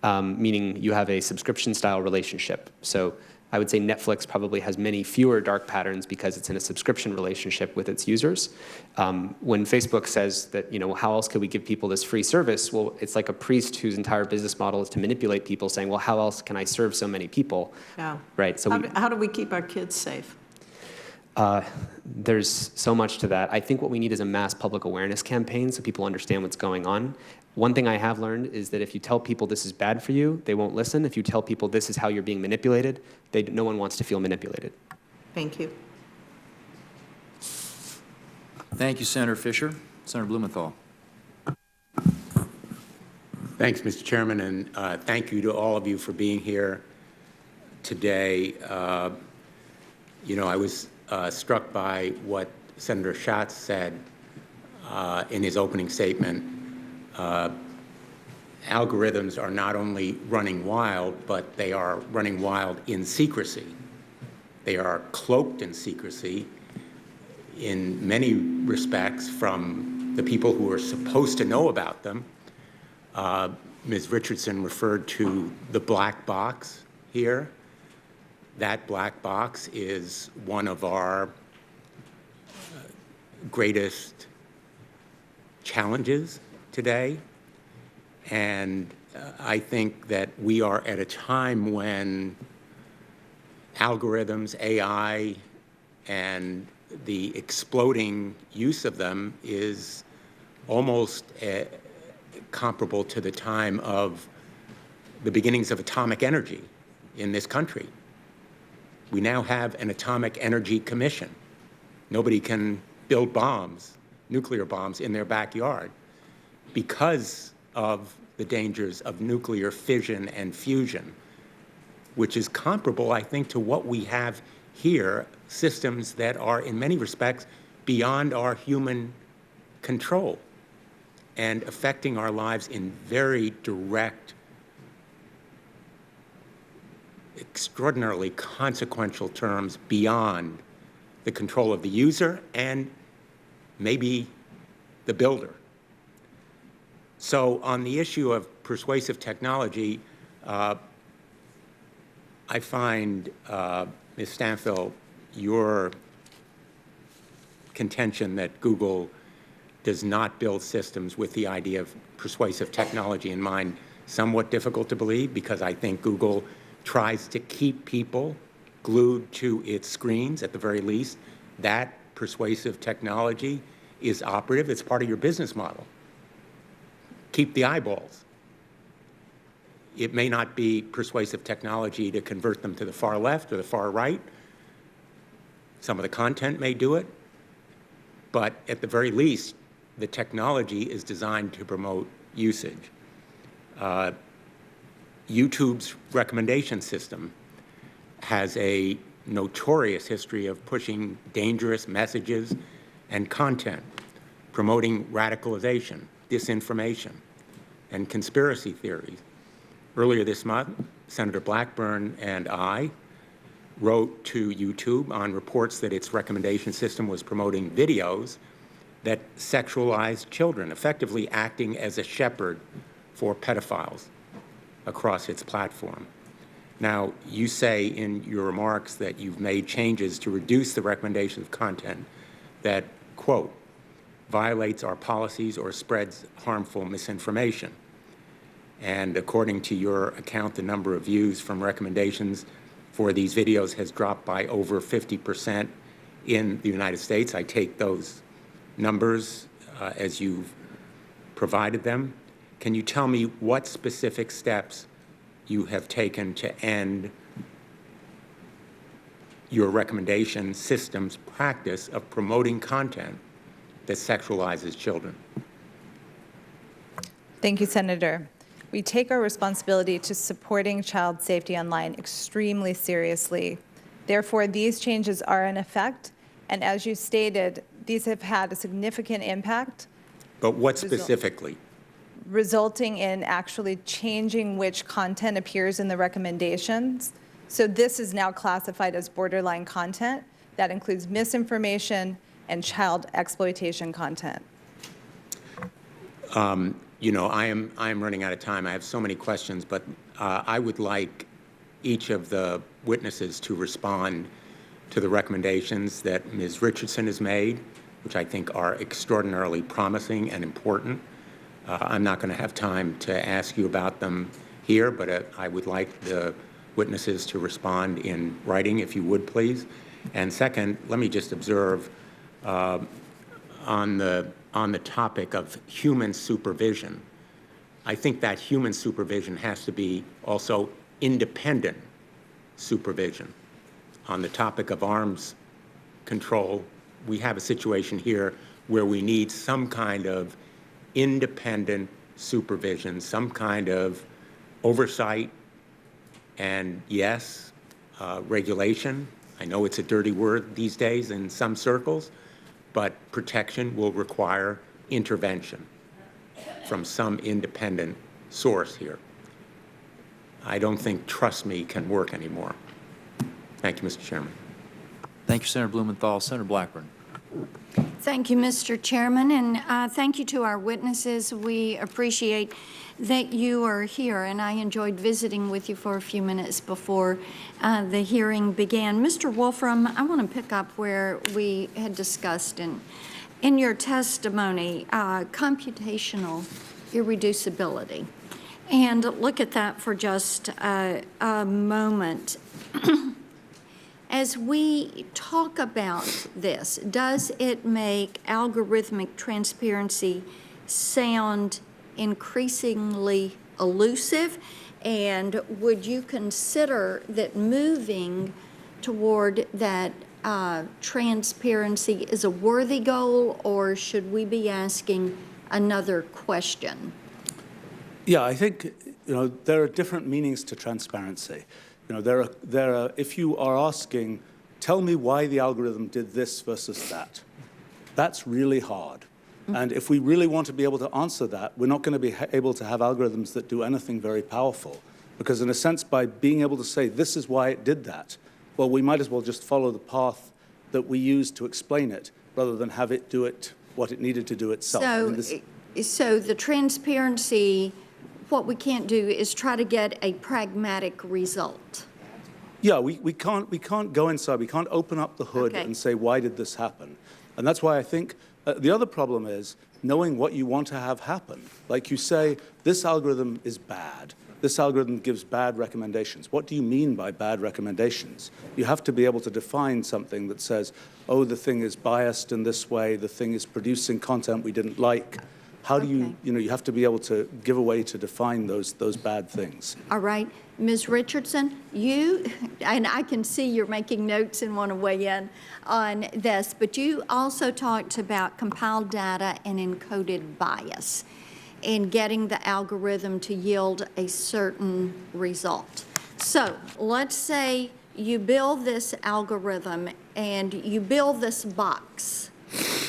meaning you have a subscription-style relationship. So I would say Netflix probably has many fewer dark patterns because it's in a subscription relationship with its users. When Facebook says that, how else could we give people this free service? Well, it's like a priest whose entire business model is to manipulate people, saying, well, how else can I serve so many people? Yeah. Right. So how do we keep our kids safe? There's so much to that. I think what we need is a mass public awareness campaign so people understand what's going on. One thing I have learned is that if you tell people this is bad for you, they won't listen. If you tell people this is how you're being manipulated, no one wants to feel manipulated. Thank you. Thank you, Senator Fisher. Senator Blumenthal. Thanks, Mr. Chairman, and thank you to all of you for being here today. I was struck by what Senator Schatz said in his opening statement. Algorithms are not only running wild, but they are running wild in secrecy. They are cloaked in secrecy in many respects from the people who are supposed to know about them. Ms. Richardson referred to the black box here. That black box is one of our greatest challenges today. And I think that we are at a time when algorithms, AI, and the exploding use of them is almost comparable to the time of the beginnings of atomic energy in this country. We now have an Atomic Energy Commission. Nobody can build bombs, nuclear bombs, in their backyard because of the dangers of nuclear fission and fusion, which is comparable, I think, to what we have here, systems that are, in many respects, beyond our human control and affecting our lives in very direct, extraordinarily consequential terms beyond the control of the user and maybe the builder. So on the issue of persuasive technology, I find, Ms. Stanfill, your contention that Google does not build systems with the idea of persuasive technology in mind somewhat difficult to believe, because I think Google tries to keep people glued to its screens at the very least. That persuasive technology is operative. It's part of your business model. Keep the eyeballs. It may not be persuasive technology to convert them to the far left or the far right. Some of the content may do it, but at the very least, the technology is designed to promote usage. YouTube's recommendation system has a notorious history of pushing dangerous messages and content, promoting radicalization, disinformation. and conspiracy theories. Earlier this month, Senator Blackburn and I wrote to YouTube on reports that its recommendation system was promoting videos that sexualized children, effectively acting as a shepherd for pedophiles across its platform. Now, you say in your remarks that you've made changes to reduce the recommendation of content that, quote, violates our policies or spreads harmful misinformation. And according to your account, the number of views from recommendations for these videos has dropped by over 50% in the United States. I take those numbers as you've provided them. Can you tell me what specific steps you have taken to end your recommendation system's practice of promoting content that sexualizes children? Thank you, Senator. We take our responsibility to supporting child safety online extremely seriously. Therefore, these changes are in effect, and as you stated, these have had a significant impact. But what specifically? Resulting in actually changing which content appears in the recommendations. So this is now classified as borderline content. That includes misinformation and child exploitation content. You know, I am running out of time. I have so many questions, but I would like each of the witnesses to respond to the recommendations that Ms. Richardson has made, which I think are extraordinarily promising and important. I'm not going to have time to ask you about them here, but I would like the witnesses to respond in writing, if you would, please. And second, let me just observe on the topic of human supervision, I think that human supervision has to be also independent supervision. On the topic of arms control, we have a situation here where we need some kind of independent supervision, some kind of oversight, and yes, regulation. I know it's a dirty word these days in some circles, but protection will require intervention from some independent source here. I don't think trust me can work anymore. Thank you, Mr. Chairman. Thank you, Senator Blumenthal. Senator Blackburn. Thank you, Mr. Chairman, and thank you to our witnesses. We appreciate that you are here, and I enjoyed visiting with you for a few minutes before the hearing began. Mr. Wolfram, I want to pick up where we had discussed in your testimony, computational irreducibility. And look at that for just a moment. As we talk about this, does it make algorithmic transparency sound increasingly elusive? And would you consider that moving toward that transparency is a worthy goal, or should we be asking another question? Yeah, I think there are different meanings to transparency. There are, if you are asking, tell me why the algorithm did this versus that, that's really hard. And if we really want to be able to answer that, we're not going to be able to have algorithms that do anything very powerful. Because in a sense, by being able to say, this is why it did that, well, we might as well just follow the path that we use to explain it, rather than have it do what it needed to do itself. So the transparency, what we can't do is try to get a pragmatic result. Yeah, we can't go inside. We can't open up the hood and say, why did this happen? And that's why I think the other problem is knowing what you want to have happen. Like you say, this algorithm is bad. This algorithm gives bad recommendations. What do you mean by bad recommendations? You have to be able to define something that says, oh, the thing is biased in this way, the thing is producing content we didn't like. How do you have to be able to give a way to define those bad things. All right. Ms. Richardson, and I can see you're making notes and want to weigh in on this, but you also talked about compiled data and encoded bias in getting the algorithm to yield a certain result. So let's say you build this algorithm and you build this box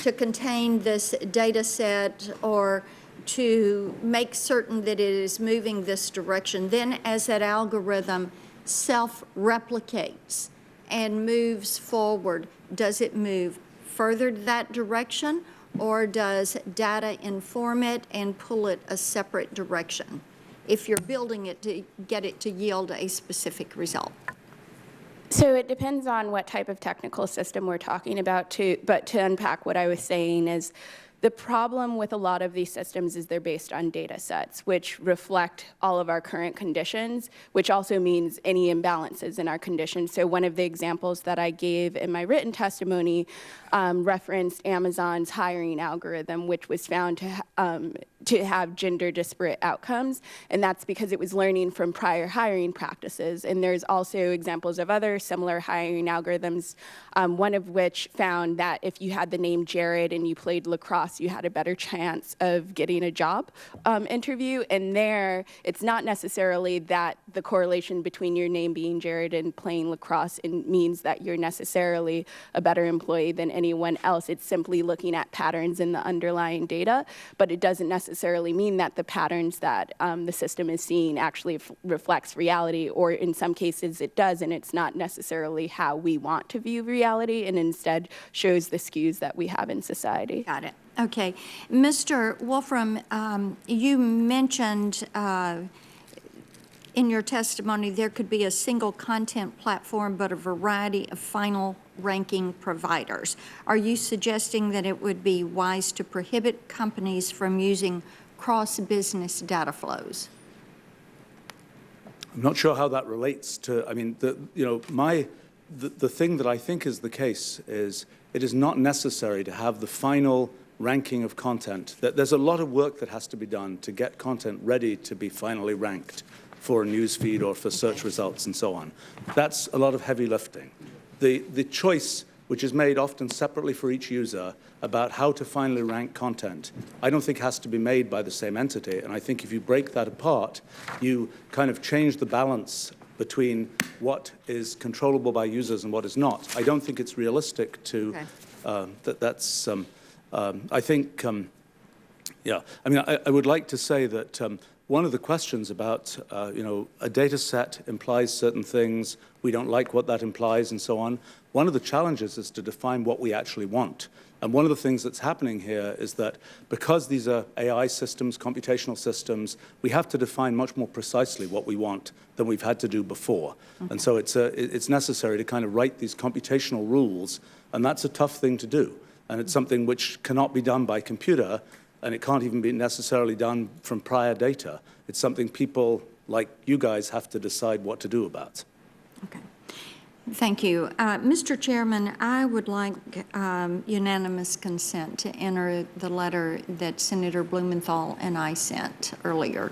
to contain this data set or to make certain that it is moving this direction. Then as that algorithm self-replicates and moves forward, does it move further that direction, or does data inform it and pull it a separate direction if you're building it to get it to yield a specific result? So it depends on what type of technical system we're talking about, but to unpack what I was saying is the problem with a lot of these systems is they're based on data sets, which reflect all of our current conditions, which also means any imbalances in our conditions. So one of the examples that I gave in my written testimony referenced Amazon's hiring algorithm, which was found to have gender disparate outcomes, and that's because it was learning from prior hiring practices. And there's also examples of other similar hiring algorithms, one of which found that if you had the name Jared and you played lacrosse, you had a better chance of getting a job interview. And there, it's not necessarily that the correlation between your name being Jared and playing lacrosse means that you're necessarily a better employee than anyone else. It's simply looking at patterns in the underlying data, but it doesn't necessarily mean that the patterns that the system is seeing actually reflects reality, or in some cases it does, and it's not necessarily how we want to view reality, and instead shows the skews that we have in society. Got it. Okay. Mr. Wolfram, you mentioned in your testimony there could be a single content platform but a variety of final ranking providers. Are you suggesting that it would be wise to prohibit companies from using cross-business data flows? I'm not sure how that relates to, I mean, the thing that I think is the case is it is not necessary to have the final ranking of content. There's a lot of work that has to be done to get content ready to be finally ranked for a news feed or for search results and so on. That's a lot of heavy lifting. The choice, which is made often separately for each user, about how to finally rank content, I don't think has to be made by the same entity. And I think if you break that apart, you kind of change the balance between what is controllable by users and what is not. I don't think it's realistic to, I think, yeah. I mean, I would like to say that one of the questions about, a data set implies certain things, we don't like what that implies and so on. One of the challenges is to define what we actually want. And one of the things that's happening here is that because these are AI systems, computational systems, we have to define much more precisely what we want than we've had to do before. Okay. And so it's necessary to kind of write these computational rules, and that's a tough thing to do. And it's something which cannot be done by computer, and it can't even be necessarily done from prior data. It's something people like you guys have to decide what to do about. Okay. Thank you. Mr. Chairman, I would like unanimous consent to enter the letter that Senator Blumenthal and I sent earlier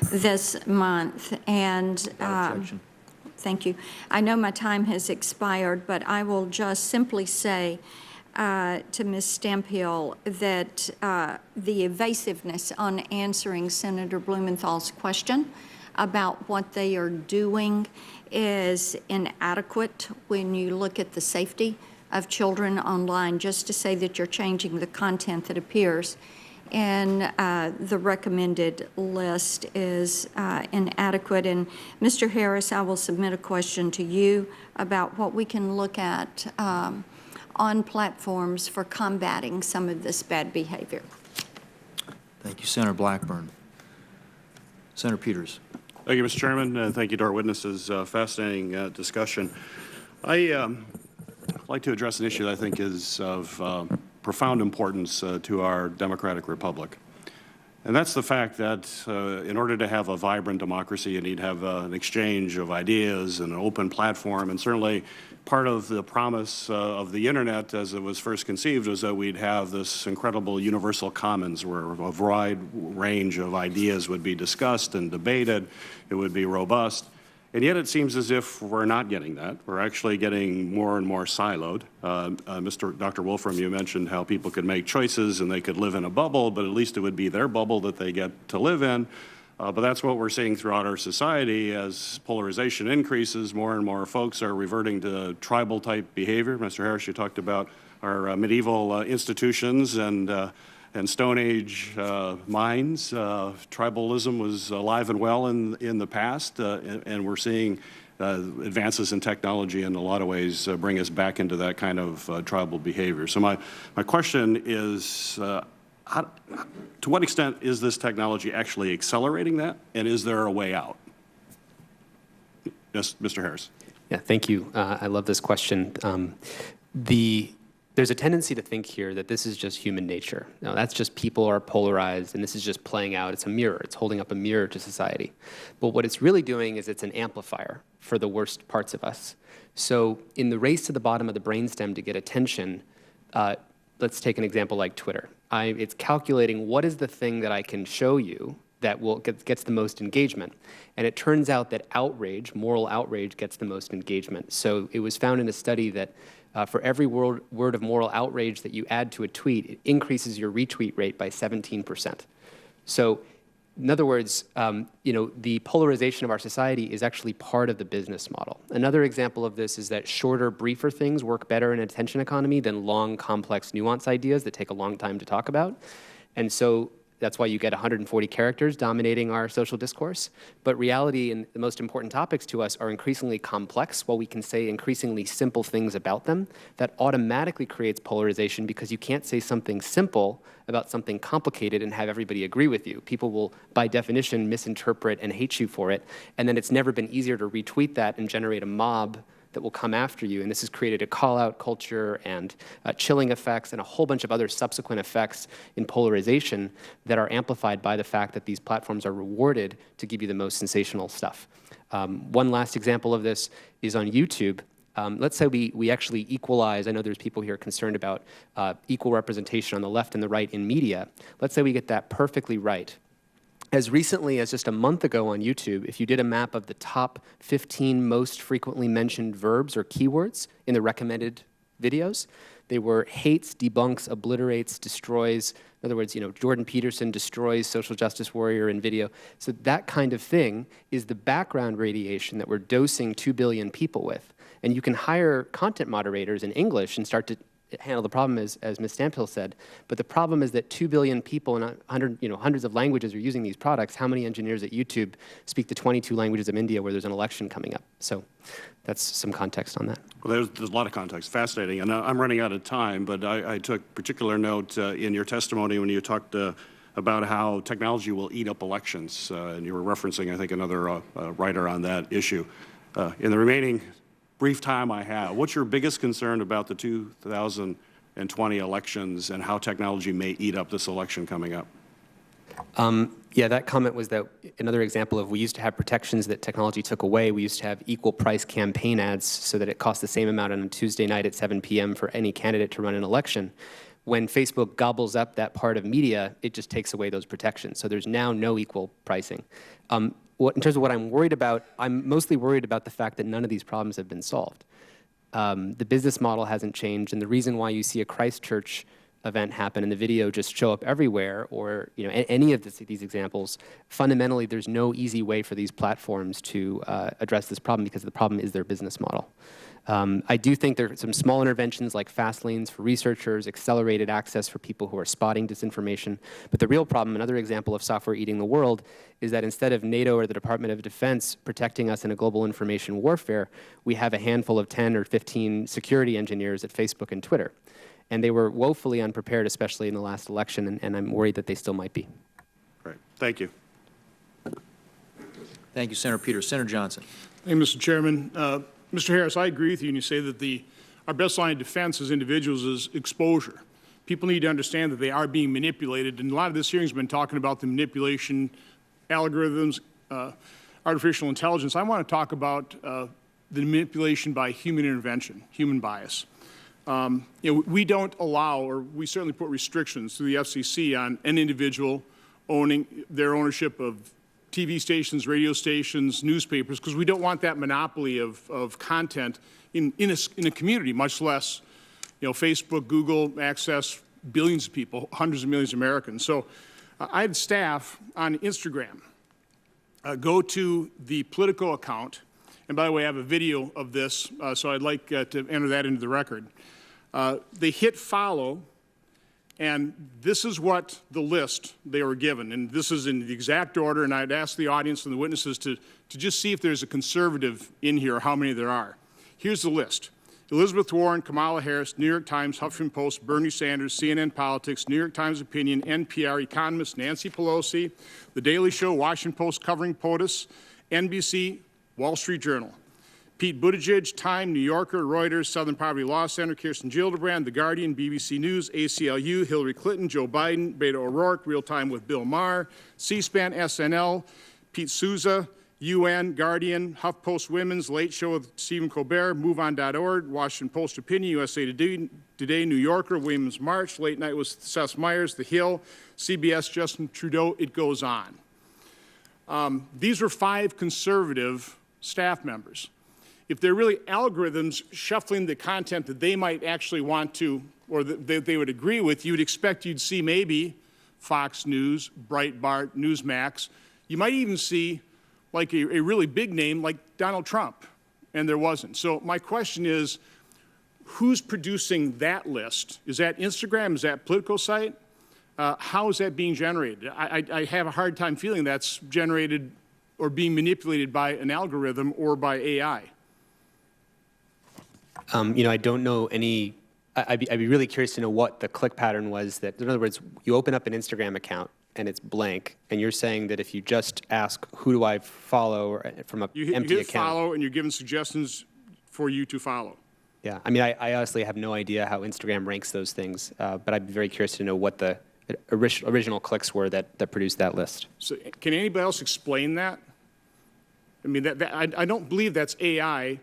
this month. And thank you. I know my time has expired, but I will just simply say to Ms. Stanfill that the evasiveness on answering Senator Blumenthal's question about what they are doing is inadequate when you look at the safety of children online. Just to say that you're changing the content that appears in the recommended list is inadequate. And Mr. Harris, I will submit a question to you about what we can look at on platforms for combating some of this bad behavior. Thank you, Senator Blackburn. Senator Peters. Thank you, Mr. Chairman. Thank you to our witnesses. Fascinating discussion. I'd like to address an issue that I think is of profound importance to our democratic republic. And that's the fact that in order to have a vibrant democracy, you need to have an exchange of ideas and an open platform. And certainly part of the promise of the internet as it was first conceived was that we'd have this incredible universal commons where a wide range of ideas would be discussed and debated. It would be robust. And yet it seems as if we're not getting that. We're actually getting more and more siloed. Dr. Wolfram, you mentioned how people could make choices and they could live in a bubble, but at least it would be their bubble that they get to live in. But that's what we're seeing throughout our society as polarization increases. More and more folks are reverting to tribal-type behavior. Mr. Harris, you talked about our medieval institutions and and Stone Age minds. Tribalism was alive and well in the past, and we're seeing advances in technology in a lot of ways bring us back into that kind of tribal behavior. So my question is, to what extent is this technology actually accelerating that, and is there a way out? Yes, Mr. Harris. Yeah, thank you. I love this question. There's a tendency to think here that this is just human nature. No, that's just people are polarized, and this is just playing out. It's a mirror. It's holding up a mirror to society. But what it's really doing is it's an amplifier for the worst parts of us. So in the race to the bottom of the brainstem to get attention, let's take an example like Twitter. It's calculating what is the thing that I can show you that gets the most engagement. And it turns out that outrage, moral outrage, gets the most engagement. So it was found in a study that for every word of moral outrage that you add to a tweet, it increases your retweet rate by 17%. So in other words, the polarization of our society is actually part of the business model. Another example of this is that shorter, briefer things work better in an attention economy than long, complex, nuanced ideas that take a long time to talk about. And so that's why you get 140 characters dominating our social discourse. But reality and the most important topics to us are increasingly complex, while we can say increasingly simple things about them. That automatically creates polarization because you can't say something simple about something complicated and have everybody agree with you. People will, by definition, misinterpret and hate you for it. And then it's never been easier to retweet that and generate a mob that will come after you. And this has created a call-out culture and chilling effects and a whole bunch of other subsequent effects in polarization that are amplified by the fact that these platforms are rewarded to give you the most sensational stuff. One last example of this is on YouTube. Let's say we actually equalize. I know there's people here concerned about equal representation on the left and the right in media. Let's say we get that perfectly right. As recently as just a month ago on YouTube, if you did a map of the top 15 most frequently mentioned verbs or keywords in the recommended videos, they were hates, debunks, obliterates, destroys. In other words, Jordan Peterson destroys social justice warrior in video. So that kind of thing is the background radiation that we're dosing 2 billion people with. And you can hire content moderators in English and start to handle the problem, as Ms. Stanfill said. But the problem is that 2 billion people in hundreds of languages are using these products. How many engineers at YouTube speak the 22 languages of India where there's an election coming up? So that's some context on that. Well, there's a lot of context. Fascinating. And I'm running out of time, but I took particular note in your testimony when you talked about how technology will eat up elections. And you were referencing, I think, another writer on that issue. In the remaining brief time I have, what's your biggest concern about the 2020 elections and how technology may eat up this election coming up? Yeah, that comment was that another example of we used to have protections that technology took away. We used to have equal price campaign ads so that it cost the same amount on a Tuesday night at 7 p.m. for any candidate to run an election. When Facebook gobbles up that part of media, it just takes away those protections. So there's now no equal pricing. In terms of what I'm worried about, I'm mostly worried about the fact that none of these problems have been solved. The business model hasn't changed, and the reason why you see a Christchurch event happen and the video just show up everywhere, or any of these examples, fundamentally there's no easy way for these platforms to address this problem because the problem is their business model. I do think there are some small interventions like fast lanes for researchers, accelerated access for people who are spotting disinformation. But the real problem, another example of software eating the world, is that instead of NATO or the Department of Defense protecting us in a global information warfare, we have a handful of 10 or 15 security engineers at Facebook and Twitter. And they were woefully unprepared, especially in the last election, and I'm worried that they still might be. Great. Thank you. Thank you, Senator Peters. Senator Johnson. Thank you, Mr. Chairman. Mr. Harris, I agree with you when you say that our best line of defense as individuals is exposure. People need to understand that they are being manipulated, and a lot of this hearing has been talking about the manipulation, algorithms, artificial intelligence. I want to talk about the manipulation by human intervention, human bias. We don't allow, or we certainly put restrictions through the FCC on an individual owning their ownership of TV stations, radio stations, newspapers, because we don't want that monopoly of content in a community, much less, Facebook, Google access billions of people, hundreds of millions of Americans. So I had staff on Instagram go to the Politico account, and by the way, I have a video of this, so I'd like to enter that into the record. They hit follow, And this is what the list they were given, and this is in the exact order, and I'd ask the audience and the witnesses to just see if there's a conservative in here, how many there are. Here's the list. Elizabeth Warren, Kamala Harris, New York Times, Huffington Post, Bernie Sanders, CNN Politics, New York Times Opinion, NPR, Economist, Nancy Pelosi, The Daily Show, Washington Post covering POTUS, NBC, Wall Street Journal. Pete Buttigieg, Time, New Yorker, Reuters, Southern Poverty Law Center, Kirsten Gillibrand, The Guardian, BBC News, ACLU, Hillary Clinton, Joe Biden, Beto O'Rourke, Real Time with Bill Maher, C-SPAN, SNL, Pete Souza, UN, Guardian, HuffPost Women's, Late Show with Stephen Colbert, MoveOn.org, Washington Post Opinion, USA Today, New Yorker, Women's March, Late Night with Seth Meyers, The Hill, CBS, Justin Trudeau, it goes on. These were 5 conservative staff members. If they're really algorithms shuffling the content that they might actually want to, or that they would agree with, you'd expect you'd see maybe Fox News, Breitbart, Newsmax. You might even see like a really big name like Donald Trump, and there wasn't. So my question is, who's producing that list? Is that Instagram? Is that Politico site? How is that being generated? I have a hard time feeling that's generated or being manipulated by an algorithm or by AI. I don't know any. I'd be really curious to know what the click pattern was. That, in other words, you open up an Instagram account and it's blank, and you're saying that if you just ask, "Who do I follow?" or from a you empty hit account, follow, and you're given suggestions for you to follow. Yeah, I mean, I honestly have no idea how Instagram ranks those things, but I'd be very curious to know what the original clicks were that produced that list. So, can anybody else explain that? I mean, I don't believe that's AI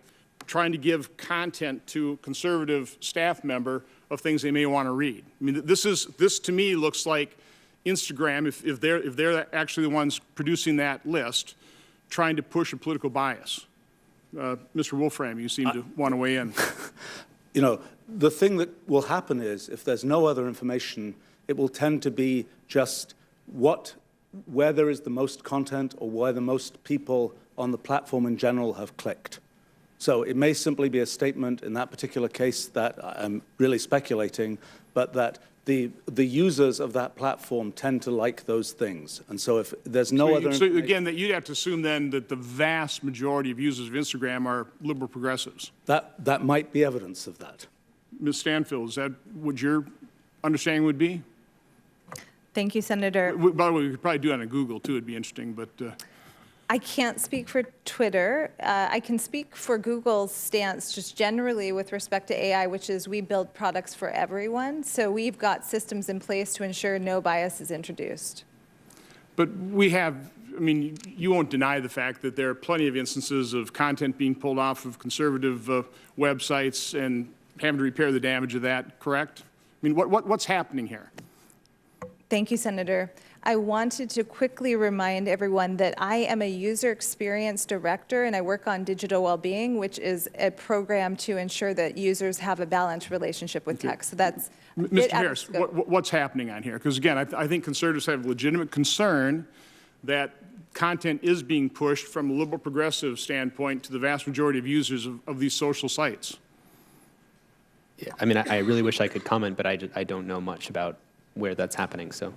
trying to give content to a conservative staff member of things they may want to read. I mean, this to me looks like Instagram, if they're actually the ones producing that list, trying to push a political bias. Mr. Wolfram, you seem to want to weigh in. The thing that will happen is, if there's no other information, it will tend to be just where there is the most content or where the most people on the platform in general have clicked. So it may simply be a statement in that particular case that I'm really speculating, but that the users of that platform tend to like those things. And so if there's no other information. So again, that you'd have to assume then that the vast majority of users of Instagram are liberal progressives. That might be evidence of that. Ms. Stanfill, is that what your understanding would be? Thank you, Senator. By the way, we could probably do it on Google too, it'd be interesting, but. I can't speak for Twitter. I can speak for Google's stance just generally with respect to AI, which is we build products for everyone. So we've got systems in place to ensure no bias is introduced. But we have, I mean, you won't deny the fact that there are plenty of instances of content being pulled off of conservative websites and having to repair the damage of that, correct? I mean, what's happening here? Thank you, Senator. I wanted to quickly remind everyone that I am a user experience director and I work on digital well-being, which is a program to ensure that users have a balanced relationship with tech. So that's Mr. Harris, what's happening on here? Because again, I think conservatives have legitimate concern that content is being pushed from a liberal progressive standpoint to the vast majority of users of these social sites. Yeah, I mean, I really wish I could comment, but I don't know much about where that's happening, so.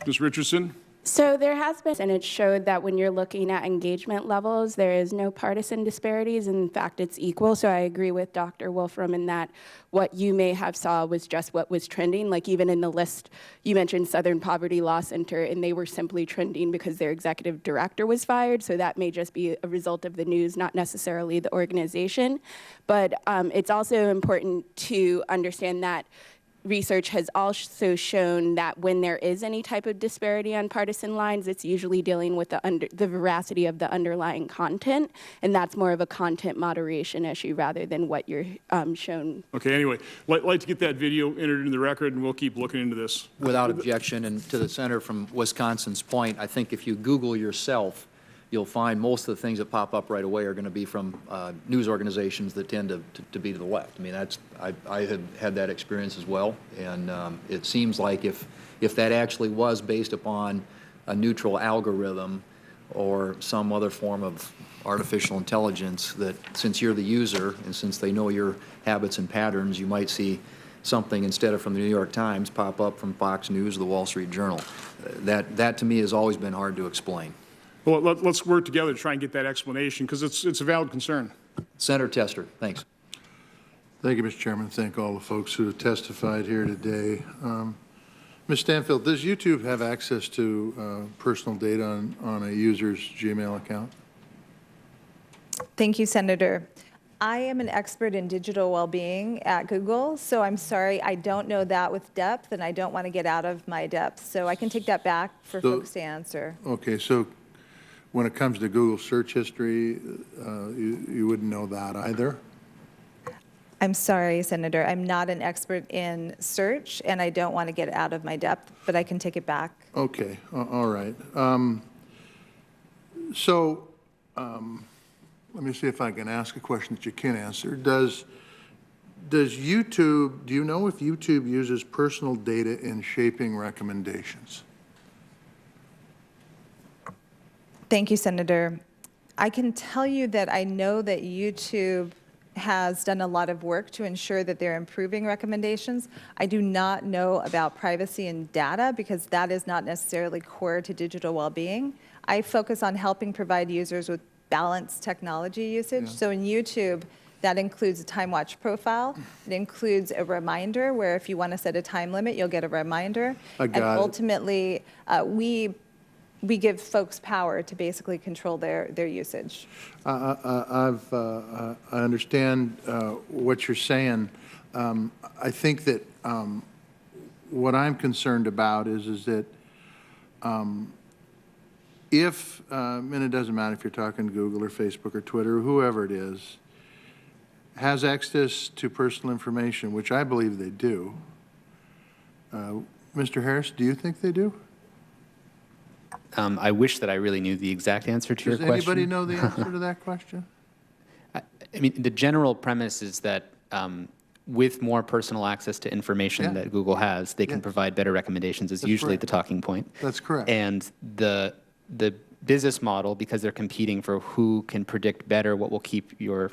Ms. Richardson? So there has been, and it showed that when you're looking at engagement levels, there is no partisan disparities. In fact, it's equal. So I agree with Dr. Wolfram in that what you may have saw was just what was trending. Like even in the list, you mentioned Southern Poverty Law Center, and they were simply trending because their executive director was fired. So that may just be a result of the news, not necessarily the organization. But it's also important to understand that research has also shown that when there is any type of disparity on partisan lines, it's usually dealing with the veracity of the underlying content, and that's more of a content moderation issue rather than what you're shown. Okay, anyway, I'd like to get that video entered into the record, and we'll keep looking into this. Without objection, and to the senator from Wisconsin's point, I think if you Google yourself, you'll find most of the things that pop up right away are going to be from news organizations that tend to be to the left. I mean, I have had that experience as well, and it seems like if that actually was based upon a neutral algorithm or some other form of artificial intelligence, that since you're the user and since they know your habits and patterns, you might see something instead of from the New York Times pop up from Fox News or the Wall Street Journal. That to me has always been hard to explain. Well, let's work together to try and get that explanation, because it's a valid concern. Senator Tester, thanks. Thank you, Mr. Chairman. Thank all the folks who have testified here today. Ms. Stanfill, does YouTube have access to personal data on a user's Gmail account? Thank you, Senator. I am an expert in digital well-being at Google, so I'm sorry, I don't know that with depth, and I don't want to get out of my depth. So I can take that back for folks to answer. Okay, so when it comes to Google search history, you wouldn't know that either? I'm sorry, Senator. I'm not an expert in search, and I don't want to get out of my depth, but I can take it back. Okay, all right. Let me see if I can ask a question that you can answer. Does YouTube, do you know if YouTube uses personal data in shaping recommendations? Thank you, Senator. I can tell you that I know that YouTube has done a lot of work to ensure that they're improving recommendations. I do not know about privacy and data because that is not necessarily core to digital well-being. I focus on helping provide users with balanced technology usage. So in YouTube, that includes a time watch profile. It includes a reminder where if you want to set a time limit, you'll get a reminder. And ultimately, we give folks power to basically control their usage. I understand what you're saying. I think that what I'm concerned about is that if, and it doesn't matter if you're talking Google or Facebook or Twitter or whoever it is, has access to personal information, which I believe they do. Mr. Harris, do you think they do? I wish that I really knew the exact answer to your question. Does anybody know the answer to that question? I mean, the general premise is that with more personal access to information that Google has, they can provide better recommendations is usually the talking point. That's correct. And the business model, because they're competing for who can predict better what will keep your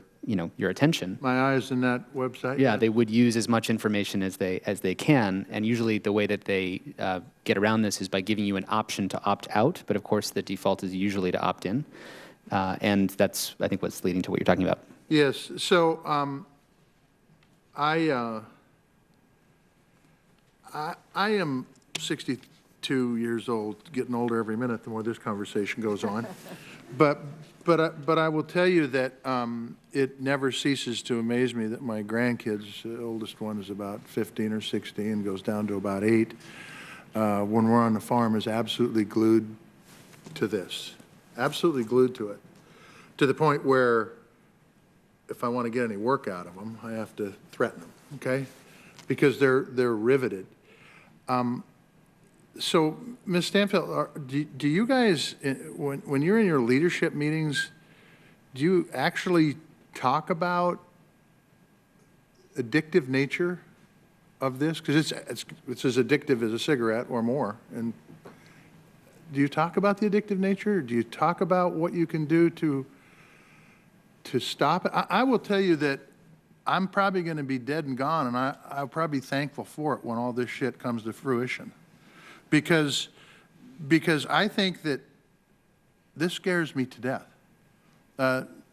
attention. My eyes in that website? Yeah, they would use as much information as they can, and usually the way that they get around this is by giving you an option to opt out, but of course the default is usually to opt in, and that's, I think, what's leading to what you're talking about. Yes, so I am 62 years old, getting older every minute the more this conversation goes on. But I will tell you that it never ceases to amaze me that my grandkids, the oldest one is about 15 or 16, goes down to about 8, when we're on the farm, is absolutely glued to this, absolutely glued to it, to the point where if I want to get any work out of them, I have to threaten them, okay? Because they're riveted. So, Ms. Stanfill, do you guys, when you're in your leadership meetings, do you actually talk about addictive nature of this? Because it's as addictive as a cigarette or more. And do you talk about the addictive nature? Do you talk about what you can do to stop it? I will tell you that I'm probably going to be dead and gone, and I'll probably be thankful for it when all this shit comes to fruition. Because I think that this scares me to death.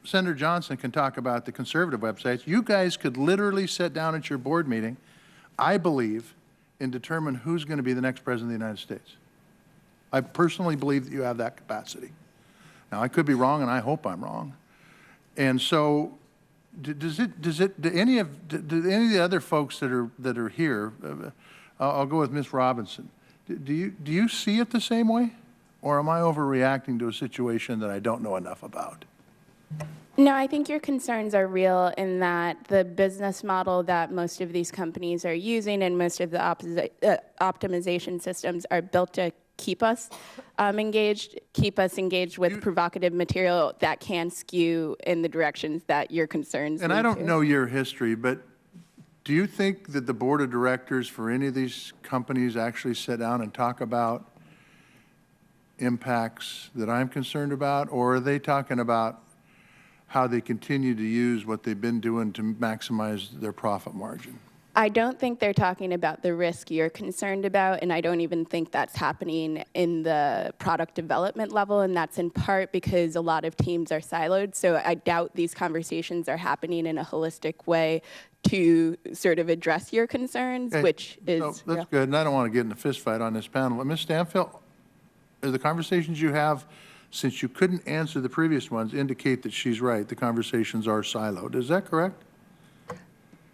Senator Johnson can talk about the conservative websites. You guys could literally sit down at your board meeting, I believe, and determine who's going to be the next president of the United States. I personally believe that you have that capacity. Now, I could be wrong, and I hope I'm wrong. And so, do any of the other folks that are here? I'll go with Ms. Robinson. Do you see it the same way, or am I overreacting to a situation that I don't know enough about? No, I think your concerns are real in that the business model that most of these companies are using and most of the optimization systems are built to keep us engaged with provocative material that can skew in the directions that your concerns And I don't know your history, but do you think that the board of directors for any of these companies actually sit down and talk about impacts that I'm concerned about, or are they talking about how they continue to use what they've been doing to maximize their profit margin? I don't think they're talking about the risk you're concerned about, and I don't even think that's happening in the product development level, and that's in part because a lot of teams are siloed, so I doubt these conversations are happening in a holistic way to sort of address your concerns, Okay, which is... so that's good, and I don't want to get in a fist fight on this panel, but Ms. Stanfill, are the conversations you have, since you couldn't answer the previous ones, indicate that she's right, the conversations are siloed. Is that correct?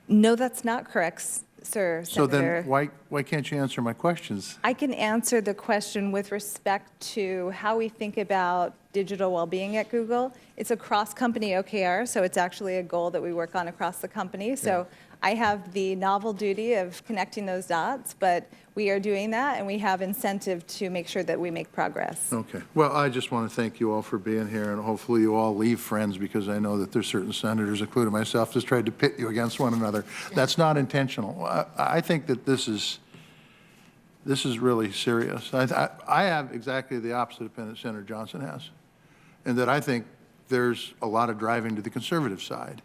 No, that's not correct, sir, So Senator. then why can't you answer my questions? I can answer the question with respect to how we think about digital well-being at Google. It's a cross-company OKR, so it's actually a goal that we work on across the company. So I have the novel duty of connecting those dots, but we are doing that, and we have incentive to make sure that we make progress. Okay. Well, I just want to thank you all for being here, and hopefully you all leave friends, because I know that there's certain senators, including myself, just tried to pit you against one another. That's not intentional. I think that this is really serious. I have exactly the opposite opinion Senator Johnson has, and that I think there's a lot of driving to the conservative side.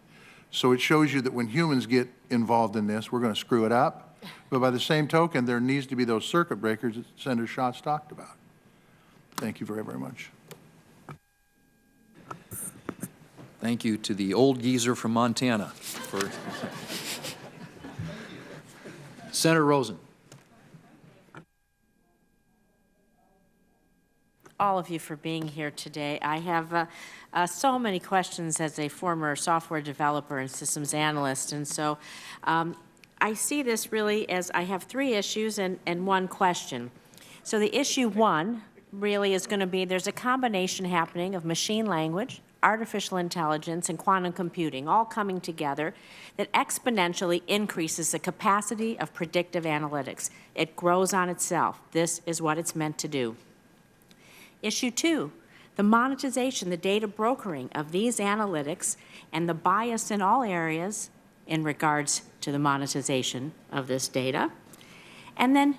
So it shows you that when humans get involved in this, we're going to screw it up. But by the same token, there needs to be those circuit breakers that Senator Schatz talked about. Thank you very, very much. Thank you to the old geezer from Montana for Senator Rosen. All of you for being here today. I have so many questions as a former software developer and systems analyst, and so I see this really as I have 3 issues and 1 question. So the issue 1 really is going to be there's a combination happening of machine language, artificial intelligence, and quantum computing all coming together that exponentially increases the capacity of predictive analytics. It grows on itself. This is what it's meant to do. Issue 2, the monetization, the data brokering of these analytics and the bias in all areas in regards to the monetization of this data. And then,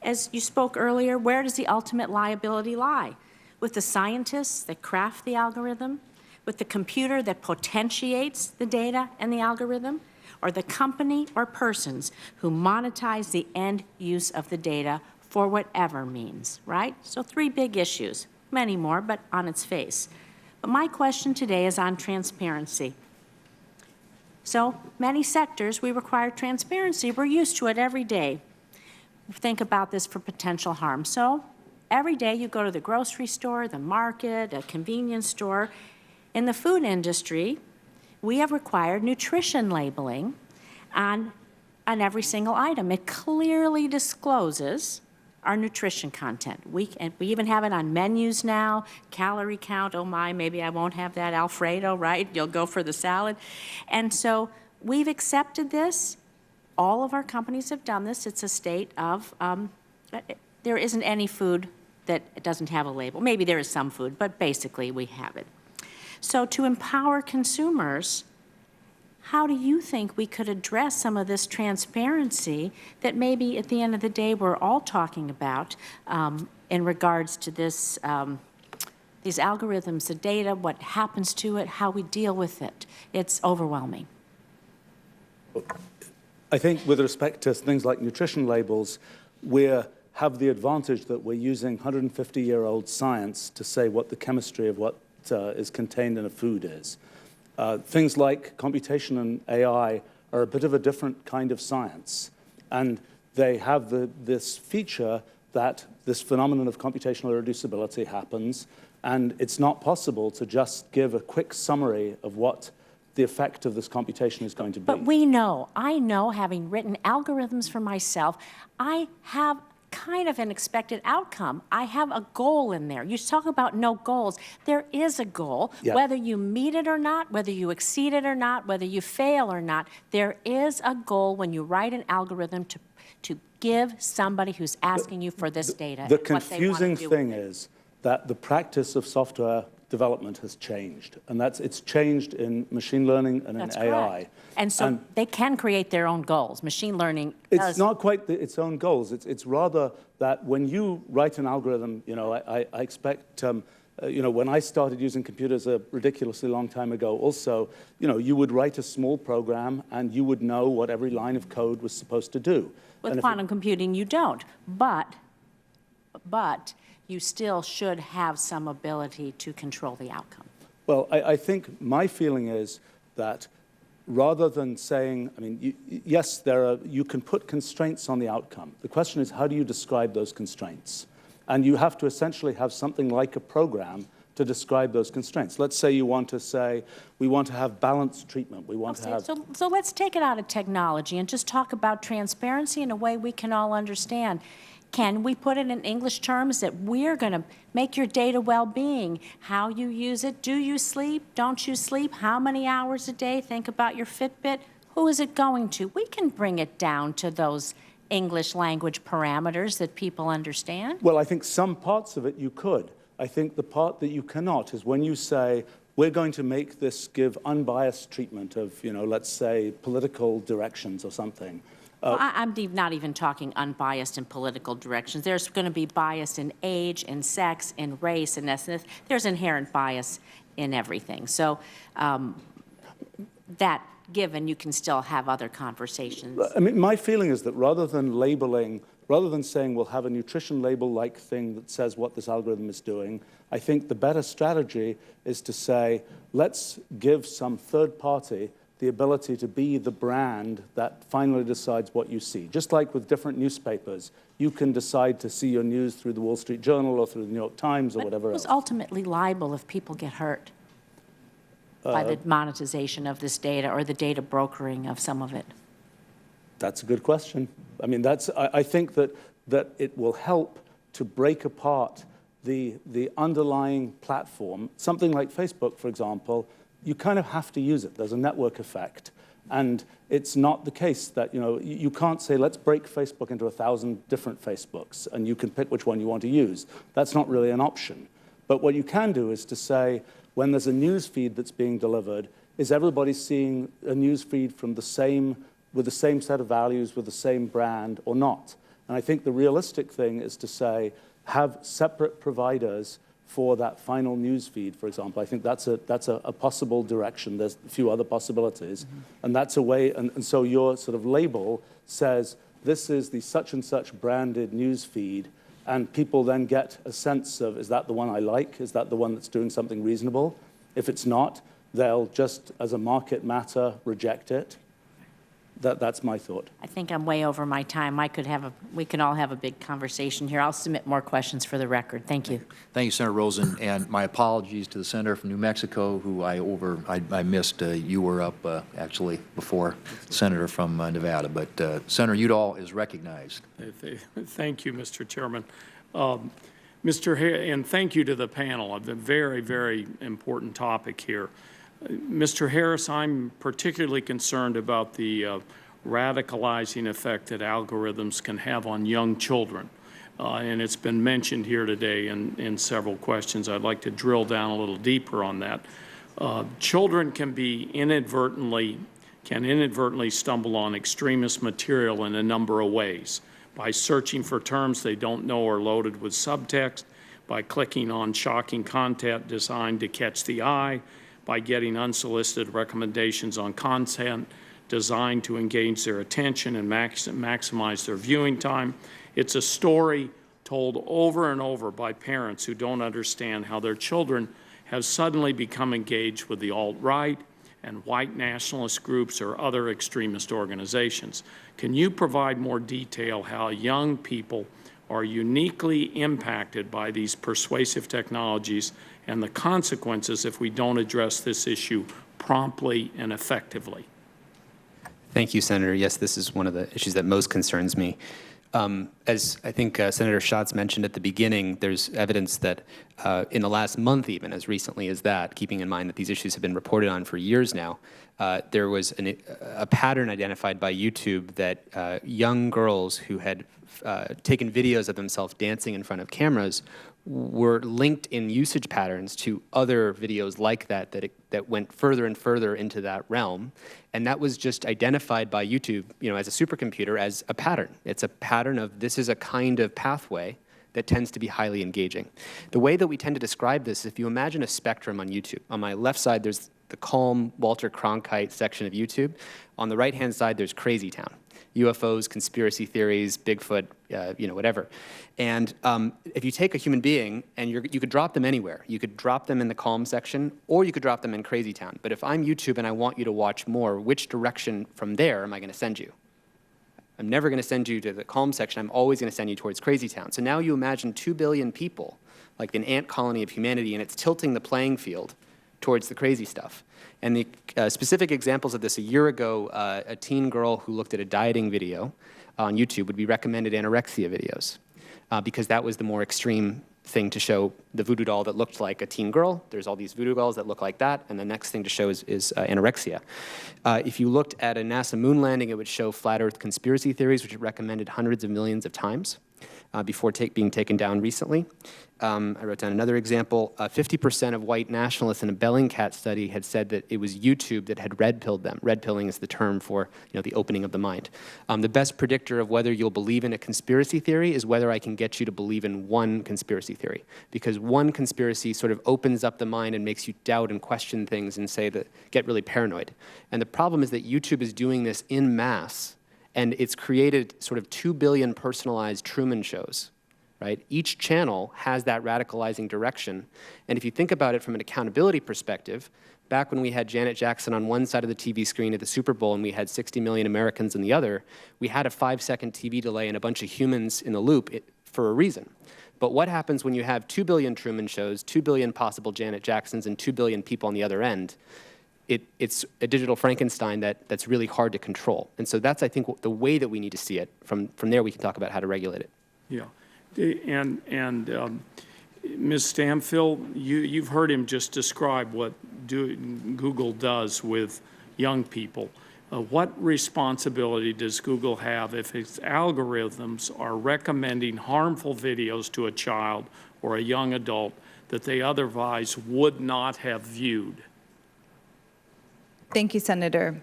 as you spoke earlier, where does the ultimate liability lie? With the scientists that craft the algorithm, with the computer that potentiates the data and the algorithm, or the company or persons who monetize the end use of the data for whatever means, right? So 3 big issues, many more, but on its face. But my question today is on transparency. So many sectors, we require transparency. We're used to it every day. Think about this for potential harm. So every day you go to the grocery store, the market, a convenience store. In the food industry, we have required nutrition labeling on every single item. It clearly discloses our nutrition content. We even have it on menus now, calorie count, oh my, maybe I won't have that Alfredo, right? You'll go for the salad. And so we've accepted this. All of our companies have done this. It's a state of, there isn't any food that doesn't have a label. Maybe there is some food, but basically we have it. So to empower consumers, how do you think we could address some of this transparency that maybe at the end of the day we're all talking about in regards to this, these algorithms, the data, what happens to it, how we deal with it? It's overwhelming. I think with respect to things like nutrition labels, we have the advantage that we're using 150-year-old science to say what the chemistry of what is contained in a food is. Things like computation and AI are a bit of a different kind of science, and they have this feature that this phenomenon of computational irreducibility happens, and it's not possible to just give a quick summary of what the effect of this computation is going to be. But we know, I know, having written algorithms for myself, I have kind of an expected outcome. I have a goal in there. You talk about no goals. There is a goal. Yeah. Whether you meet it or not, whether you exceed it or not, whether you fail or not, there is a goal when you write an algorithm to give somebody who's asking you for this data. The confusing thing is that the practice of software development has changed, and it's changed in machine learning and in AI. Correct. And so they can create their own goals. Machine learning It's not quite its own goals. It's rather that when you write an algorithm, you know, I expect When I started using computers a ridiculously long time ago, also, you would write a small program and you would know what every line of code was supposed to do. With quantum computing, you don't. But you still should have some ability to control the outcome. Well, I think my feeling is that rather than saying, yes, you can put constraints on the outcome. The question is, how do you describe those constraints? And you have to essentially have something like a program to describe those constraints. Let's say you want to say, we want to have balanced treatment. We want to have... So let's take it out of technology and just talk about transparency in a way we can all understand. Can we put it in English terms that we're going to make your data well-being, how you use it, do you sleep, don't you sleep, how many hours a day, think about your Fitbit, who is it going to? We can bring it down to those English language parameters that people understand. Well, I think some parts of it you could. I think the part that you cannot is when you say, we're going to make this give unbiased treatment of, let's say, political directions or something. Well, I'm not even talking unbiased in political directions. There's going to be bias in age, in sex, in race, and ethnicity. There's inherent bias in everything. So that given, you can still have other conversations. My feeling is that rather than saying we'll have a nutrition label-like thing that says what this algorithm is doing, I think the better strategy is to say, let's give some third party the ability to be the brand that finally decides what you see. Just like with different newspapers, you can decide to see your news through the Wall Street Journal or through the New York Times or whatever else. Who's ultimately liable if people get hurt by the monetization of this data or the data brokering of some of it? That's a good question. I think that it will help to break apart the underlying platform. Something like Facebook, for example, you kind of have to use it. There's a network effect. And it's not the case that, you can't say, let's break Facebook into 1,000 different Facebooks, and you can pick which one you want to use. That's not really an option. But what you can do is to say, when there's a news feed that's being delivered, is everybody seeing a news feed from with the same set of values, with the same brand, or not? And I think the realistic thing is to say, have separate providers for that final news feed, for example. I think that's a possible direction. There's a few other possibilities. Mm-hmm. And that's a way, and so your sort of label says, this is the such and such branded news feed, and people then get a sense of, is that the one I like? Is that the one that's doing something reasonable? If it's not, they'll just, as a market matter, reject it. That's my thought. I think I'm way over my time. We can all have a big conversation here. I'll submit more questions for the record. Thank you. Thank you, Senator Rosen, and my apologies to the senator from New Mexico, who I missed. You were up actually before the senator from Nevada, but Senator Udall is recognized. Thank you, Mr. Chairman. Mr. Harris, and thank you to the panel of the very, very important topic here. Mr. Harris, I'm particularly concerned about the radicalizing effect that algorithms can have on young children. And it's been mentioned here today in several questions. I'd like to drill down a little deeper on that. Children can inadvertently stumble on extremist material in a number of ways. By searching for terms they don't know are loaded with subtext, by clicking on shocking content designed to catch the eye, by getting unsolicited recommendations on content designed to engage their attention and maximize their viewing time. It's a story told over and over by parents who don't understand how their children have suddenly become engaged with the alt-right and white nationalist groups or other extremist organizations. Can you provide more detail how young people are uniquely impacted by these persuasive technologies and the consequences if we don't address this issue promptly and effectively? Thank you, Senator. Yes, this is one of the issues that most concerns me. As I think Senator Schatz mentioned at the beginning, there's evidence that in the last month, even as recently as that, keeping in mind that these issues have been reported on for years now, there was a pattern identified by YouTube that young girls who had taken videos of themselves dancing in front of cameras were linked in usage patterns to other videos like that that went further and further into that realm. And that was just identified by YouTube, as a supercomputer as a pattern. It's a pattern of this is a kind of pathway that tends to be highly engaging. The way that we tend to describe this, if you imagine a spectrum on YouTube, on my left side there's the calm Walter Cronkite section of YouTube. On the right-hand side there's Crazy Town. UFOs, conspiracy theories, Bigfoot, whatever. And if you take a human being and you could drop them anywhere. You could drop them in the calm section, or you could drop them in Crazy Town. But if I'm YouTube and I want you to watch more, which direction from there am I going to send you? I'm never going to send you to the calm section. I'm always going to send you towards Crazy Town. So now you imagine 2 billion people, like an ant colony of humanity, and it's tilting the playing field towards the crazy stuff. And the specific examples of this, a year ago, a teen girl who looked at a dieting video on YouTube would be recommended anorexia videos because that was the more extreme thing to show, the voodoo doll that looked like a teen girl. There's all these voodoo dolls that look like that, and the next thing to show is anorexia. If you looked at a NASA moon landing, it would show flat Earth conspiracy theories, which it recommended hundreds of millions of times before being taken down recently. I wrote down another example. 50% of white nationalists in a Bellingcat study had said that it was YouTube that had red-pilled them. Red-pilling is the term for the opening of the mind. The best predictor of whether you'll believe in a conspiracy theory is whether I can get you to believe in one conspiracy theory. Because one conspiracy sort of opens up the mind and makes you doubt and question things and get really paranoid. And the problem is that YouTube is doing this in mass, and it's created sort of 2 billion personalized Truman shows. Right? Each channel has that radicalizing direction. And if you think about it from an accountability perspective, back when we had Janet Jackson on one side of the TV screen at the Super Bowl and we had 60 million Americans on the other, we had a 5-second TV delay and a bunch of humans in the loop for a reason. But what happens when you have 2 billion Truman shows, 2 billion possible Janet Jacksons, and 2 billion people on the other end? It's a digital Frankenstein that's really hard to control. And so that's, I think, the way that we need to see it. From there, we can talk about how to regulate it. Yeah. And Ms. Stanfill, you've heard him just describe what Google does with young people. What responsibility does Google have if its algorithms are recommending harmful videos to a child or a young adult that they otherwise would not have viewed? Thank you, Senator.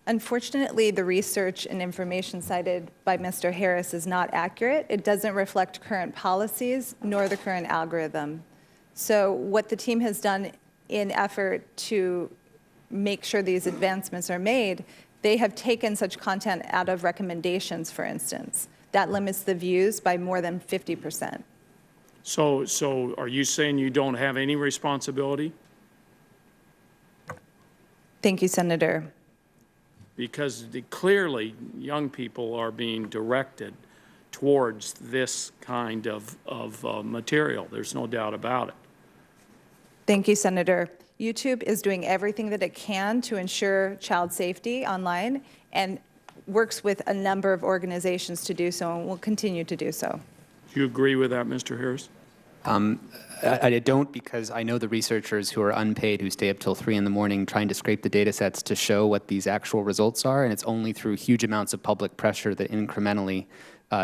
Unfortunately, the research and information cited by Mr. Harris is not accurate. It doesn't reflect current policies nor the current algorithm. So what the team has done in effort to make sure these advancements are made, they have taken such content out of recommendations, for instance. That limits the views by more than 50%. So are you saying you don't have any responsibility? Thank you, Senator. Because clearly young people are being directed towards this kind of material. There's no doubt about it. Thank you, Senator. YouTube is doing everything that it can to ensure child safety online and works with a number of organizations to do so and will continue to do so. Do you agree with that, Mr. Harris? I don't, because I know the researchers who are unpaid who stay up till 3 in the morning trying to scrape the data sets to show what these actual results are, and it's only through huge amounts of public pressure that incrementally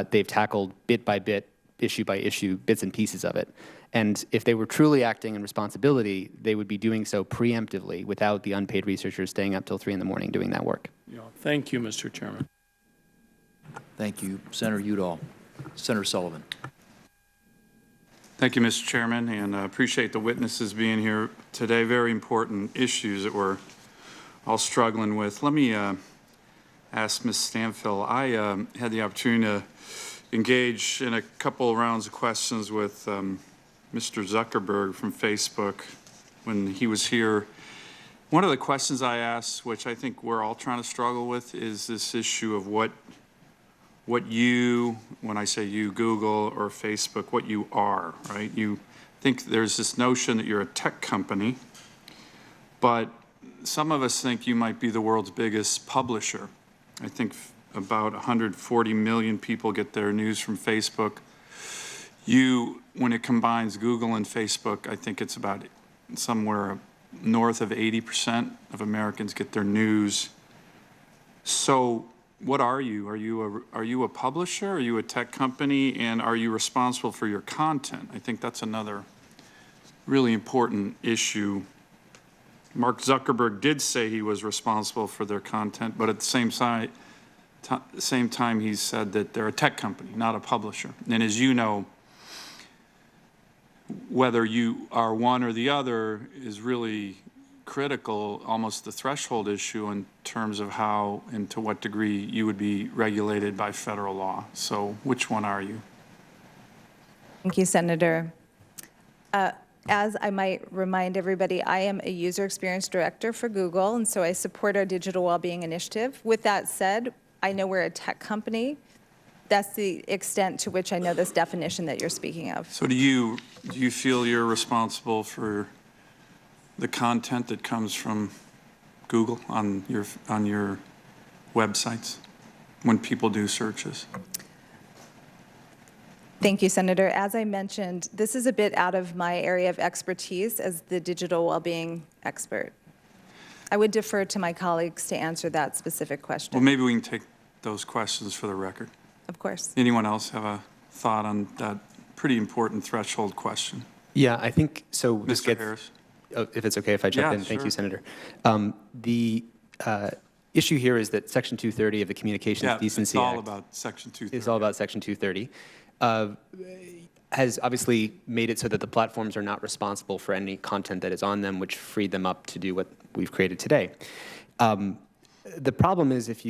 they've tackled bit by bit, issue by issue, bits and pieces of it. And if they were truly acting in responsibility, they would be doing so preemptively without the unpaid researchers staying up till 3 in the morning doing that work. Yeah. Thank you, Mr. Chairman. Thank you, Senator Udall. Senator Sullivan. Thank you, Mr. Chairman, and I appreciate the witnesses being here today. Very important issues that we're all struggling with. Let me ask Ms. Stanfill. I had the opportunity to engage in a couple rounds of questions with Mr. Zuckerberg from Facebook when he was here. One of the questions I asked, which I think we're all trying to struggle with, is this issue of what you, when I say you, Google or Facebook, what you are, right? You think there's this notion that you're a tech company, but some of us think you might be the world's biggest publisher. I think about 140 million people get their news from Facebook. When it combines Google and Facebook, I think it's about somewhere north of 80% of Americans get their news. So what are you? Are you a publisher? Are you a tech company? And are you responsible for your content? I think that's another really important issue. Mark Zuckerberg did say he was responsible for their content, but at the same time he said that they're a tech company, not a publisher. And as you know, whether you are one or the other is really critical, almost the threshold issue in terms of how and to what degree you would be regulated by federal law. So which one are you? Thank you, Senator. As I might remind everybody, I am a user experience director for Google, and so I support our digital well-being initiative. With that said, I know we're a tech company. That's the extent to which I know this definition that you're speaking of. So do you feel you're responsible for the content that comes from Google on your websites when people do searches? Thank you, Senator. As I mentioned, this is a bit out of my area of expertise as the digital well-being expert. I would defer to my colleagues to answer that specific question. Well, maybe we can take those questions for the record. Of course. Anyone else have a thought on that pretty important threshold question? Yeah, I think so. Mr. Harris? If it's okay if I jump in. Sure. Thank you, Senator. The issue here is that Section 230 of the Communications Decency Act. It's all about Section 230. It's all about Section 230. Has obviously made it so that the platforms are not responsible for any content that is on them, which freed them up to do what we've created today. The problem is if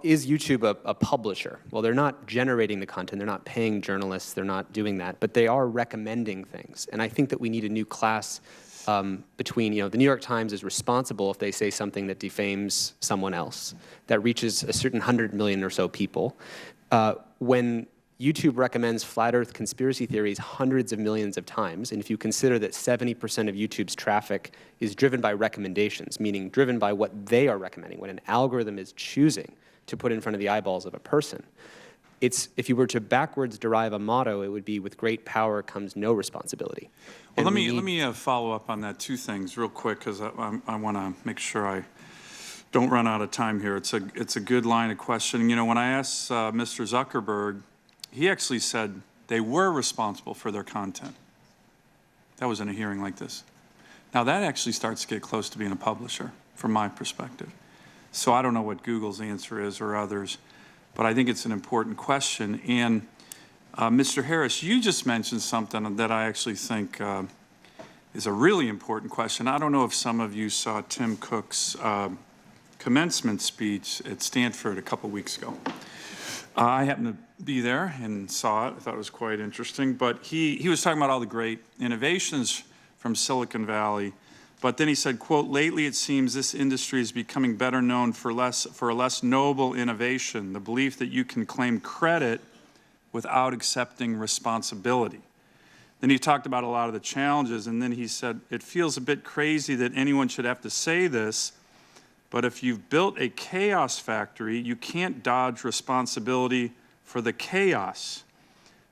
is YouTube a publisher? Well, they're not generating the content, they're not paying journalists, they're not doing that, but they are recommending things. And I think that we need a new class between, the New York Times is responsible if they say something that defames someone else, that reaches a certain 100 million or so people. When YouTube recommends flat earth conspiracy theories hundreds of millions of times, and if you consider that 70% of YouTube's traffic is driven by recommendations, meaning driven by what they are recommending, what an algorithm is choosing to put in front of the eyeballs of a person, if you were to backwards derive a motto, it would be, with great power comes no responsibility. Well, let me follow up on that, two things real quick, because I want to make sure I don't run out of time here. It's a good line of questioning. When I asked Mr. Zuckerberg, he actually said they were responsible for their content. That was in a hearing like this. Now that actually starts to get close to being a publisher, from my perspective. So I don't know what Google's answer is or others, but I think it's an important question. And Mr. Harris, you just mentioned something that I actually think is a really important question. I don't know if some of you saw Tim Cook's commencement speech at Stanford a couple weeks ago. I happened to be there and saw it. I thought it was quite interesting. But he was talking about all the great innovations from Silicon Valley. But then he said, quote, "Lately it seems this industry is becoming better known for a less noble innovation, the belief that you can claim credit without accepting responsibility." Then he talked about a lot of the challenges, and then he said, "It feels a bit crazy that anyone should have to say this, but if you've built a chaos factory, you can't dodge responsibility for the chaos.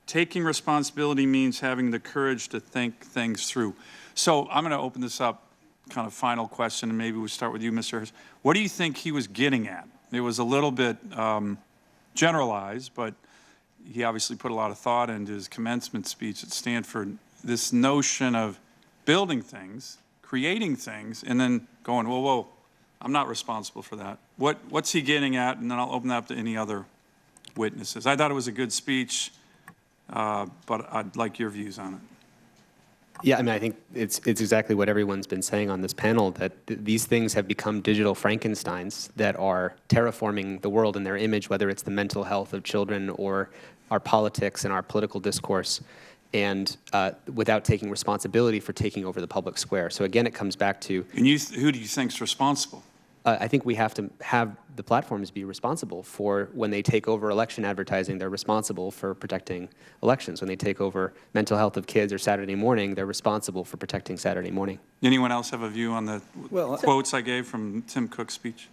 Taking responsibility means having the courage to think things through." So I'm going to open this up, kind of final question, and maybe we'll start with you, Mr. Harris. What do you think he was getting at? It was a little bit generalized, but he obviously put a lot of thought into his commencement speech at Stanford. This notion of building things, creating things, and then going, whoa, I'm not responsible for that. What's he getting at? And then I'll open that up to any other witnesses. I thought it was a good speech, but I'd like your views on it. Yeah, I think it's exactly what everyone's been saying on this panel, that these things have become digital Frankensteins that are terraforming the world in their image, whether it's the mental health of children or our politics and our political discourse, and without taking responsibility for taking over the public square. So again, it comes back to... And who do you think's responsible? I think we have to have the platforms be responsible for when they take over election advertising. They're responsible for protecting elections. When they take over mental health of kids or Saturday morning, they're responsible for protecting Saturday morning. Anyone else have a view on the quotes I gave from Tim Cook's speech?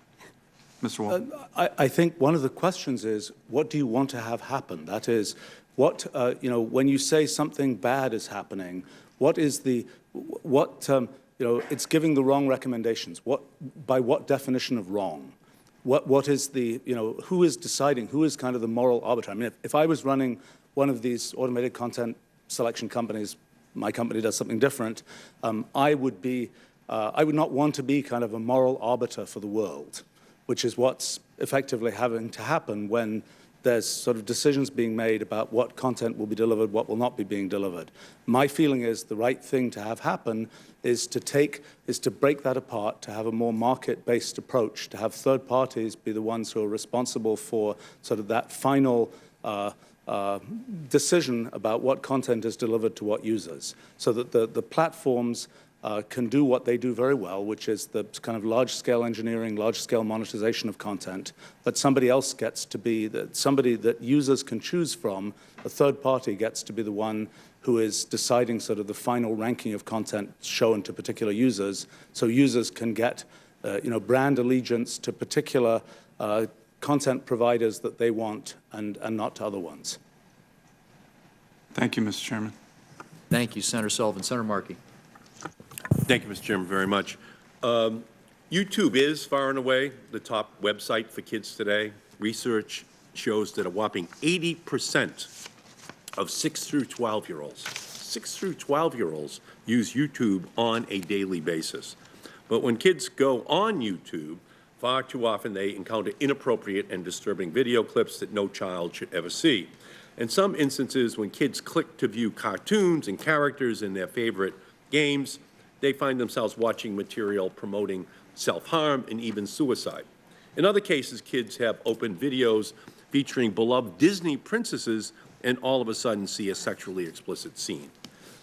Mr. Wolfram. I think one of the questions is, what do you want to have happen? That is, when you say something bad is happening, what is it's giving the wrong recommendations. By what definition of wrong? What is who is deciding? Who is kind of the moral arbiter? I mean, if I was running one of these automated content selection companies, my company does something different, I would not want to be kind of a moral arbiter for the world, which is what's effectively having to happen when there's sort of decisions being made about what content will be delivered, what will not be being delivered. My feeling is the right thing to have happen is to break that apart, to have a more market-based approach, to have third parties be the ones who are responsible for sort of that final decision about what content is delivered to what users, so that the platforms can do what they do very well, which is the kind of large-scale engineering, large-scale monetization of content, but somebody else gets to be, somebody that users can choose from, a third party gets to be the one who is deciding sort of the final ranking of content shown to particular users, so users can get brand allegiance to particular content providers that they want and not to other ones. Thank you, Mr. Chairman. Thank you, Senator Sullivan. Senator Markey. Thank you, Mr. Chairman, very much. YouTube is far and away the top website for kids today. Research shows that a whopping 80% of 6 through 12-year-olds use YouTube on a daily basis. But when kids go on YouTube, far too often they encounter inappropriate and disturbing video clips that no child should ever see. In some instances, when kids click to view cartoons and characters in their favorite games, they find themselves watching material promoting self-harm and even suicide. In other cases, kids have opened videos featuring beloved Disney princesses and all of a sudden see a sexually explicit scene.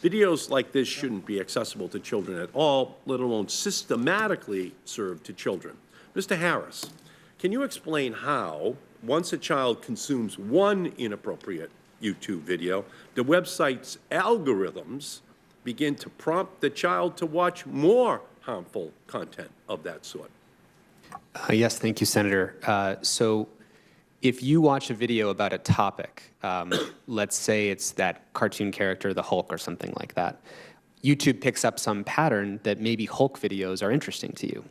Videos like this shouldn't be accessible to children at all, let alone systematically served to children. Mr. Harris, can you explain how, once a child consumes one inappropriate YouTube video, the website's algorithms begin to prompt the child to watch more harmful content of that sort? Yes, thank you, Senator. So if you watch a video about a topic, let's say it's that cartoon character, the Hulk or something like that, YouTube picks up some pattern that maybe Hulk videos are interesting to you.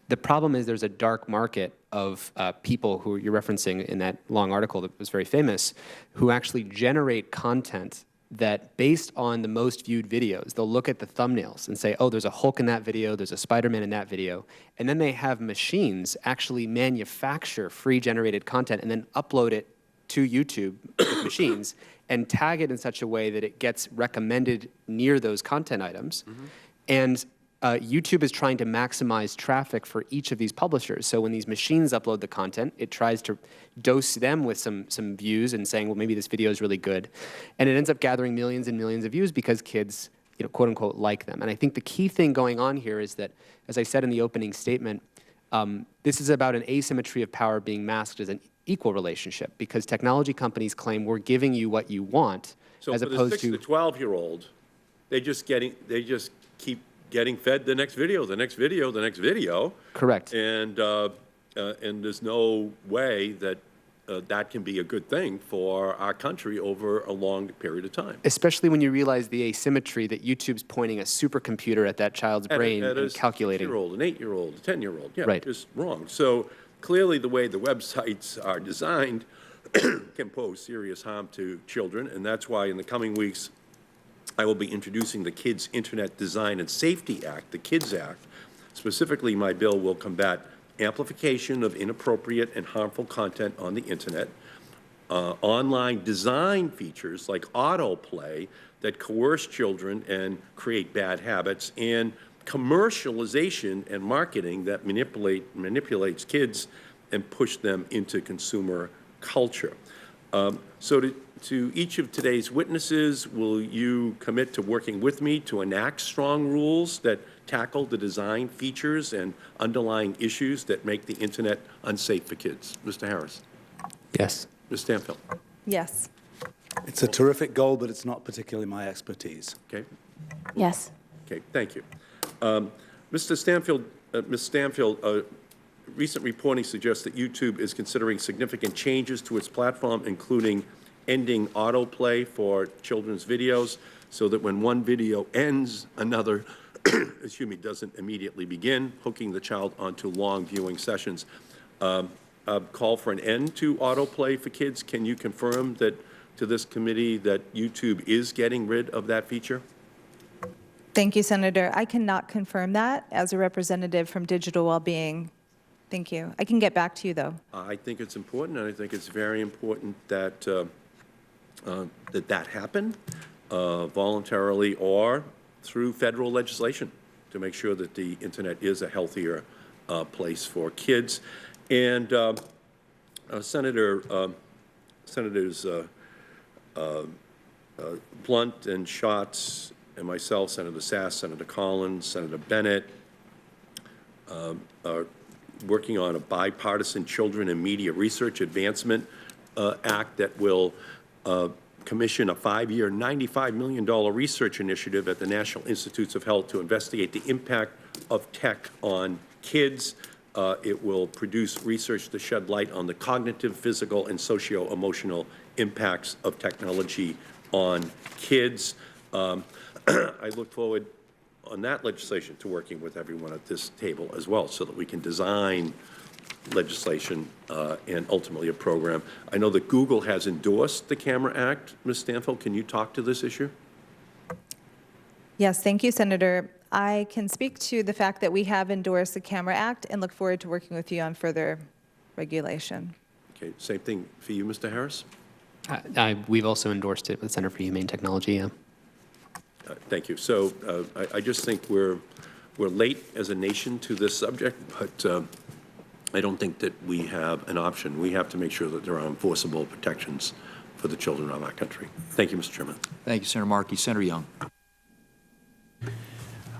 The problem is there's a dark market of people who you're referencing in that long article that was very famous, who actually generate content that based on the most viewed videos, they'll look at the thumbnails and say, oh, there's a Hulk in that video, there's a Spider-Man in that video, and then they have machines actually manufacture free-generated content and then upload it to YouTube with machines and tag it in such a way that it gets recommended near those content items. Mm-hmm. And YouTube is trying to maximize traffic for each of these publishers. So when these machines upload the content, it tries to dose them with some views and saying, well, maybe this video is really good. And it ends up gathering millions and millions of views because kids, quote unquote, like them. And I think the key thing going on here is that, as I said in the opening statement, this is about an asymmetry of power being masked as an equal relationship, because technology companies claim we're giving you what you want, so as opposed to... So for the 6 to 12-year-old, they just keep getting fed the next video, the next video, the next video. Correct. And there's no way that that can be a good thing for our country over a long period of time. Especially when you realize the asymmetry that YouTube's pointing a supercomputer at that child's brain and calculating. An 8-year-old, an 8-year-old, a 10-year-old, yeah, right. Just wrong. So clearly the way the websites are designed can pose serious harm to children, and that's why in the coming weeks I will be introducing the Kids Internet Design and Safety Act, the KIDS Act. Specifically, my bill will combat amplification of inappropriate and harmful content on the Internet, online design features like autoplay that coerce children and create bad habits, and commercialization and marketing that manipulates kids and push them into consumer culture. So to each of today's witnesses, will you commit to working with me to enact strong rules that tackle the design features and underlying issues that make the Internet unsafe for kids? Mr. Harris. Yes. Ms. Stanfill. Yes. It's a terrific goal, but it's not particularly my expertise. Okay. Yes. Okay, thank you. Mr. Stanfill, Ms. Stanfill, recent reporting suggests that YouTube is considering significant changes to its platform, including ending autoplay for children's videos, so that when one video ends, another doesn't immediately begin, hooking the child onto long viewing sessions. Call for an end to autoplay for kids. Can you confirm that to this committee that YouTube is getting rid of that feature? Thank you, Senator. I cannot confirm that as a representative from Digital Wellbeing. Thank you. I can get back to you, though. I think it's important, and I think it's very important that that happen voluntarily or through federal legislation to make sure that the internet is a healthier place for kids. And Senators Blunt and Schatz and myself, Senator Sass, Senator Collins, Senator Bennett, are working on a bipartisan Children and Media Research Advancement Act that will commission a 5-year, $95 million research initiative at the National Institutes of Health to investigate the impact of tech on kids. It will produce research to shed light on the cognitive, physical, and socio-emotional impacts of technology on kids. I look forward on that legislation to working with everyone at this table as well so that we can design legislation and ultimately a program. I know that Google has endorsed the Camera Act. Ms. Stanfill, can you talk to this issue? Yes, thank you, Senator. I can speak to the fact that we have endorsed the Camera Act and look forward to working with you on further regulation. Okay, same thing for you, Mr. Harris? We've also endorsed it with Center for Humane Technology, yeah. Thank you. So I just think we're late as a nation to this subject, but I don't think that we have an option. We have to make sure that there are enforceable protections for the children of our country. Thank you, Mr. Chairman. Thank you, Senator Markey. Senator Young.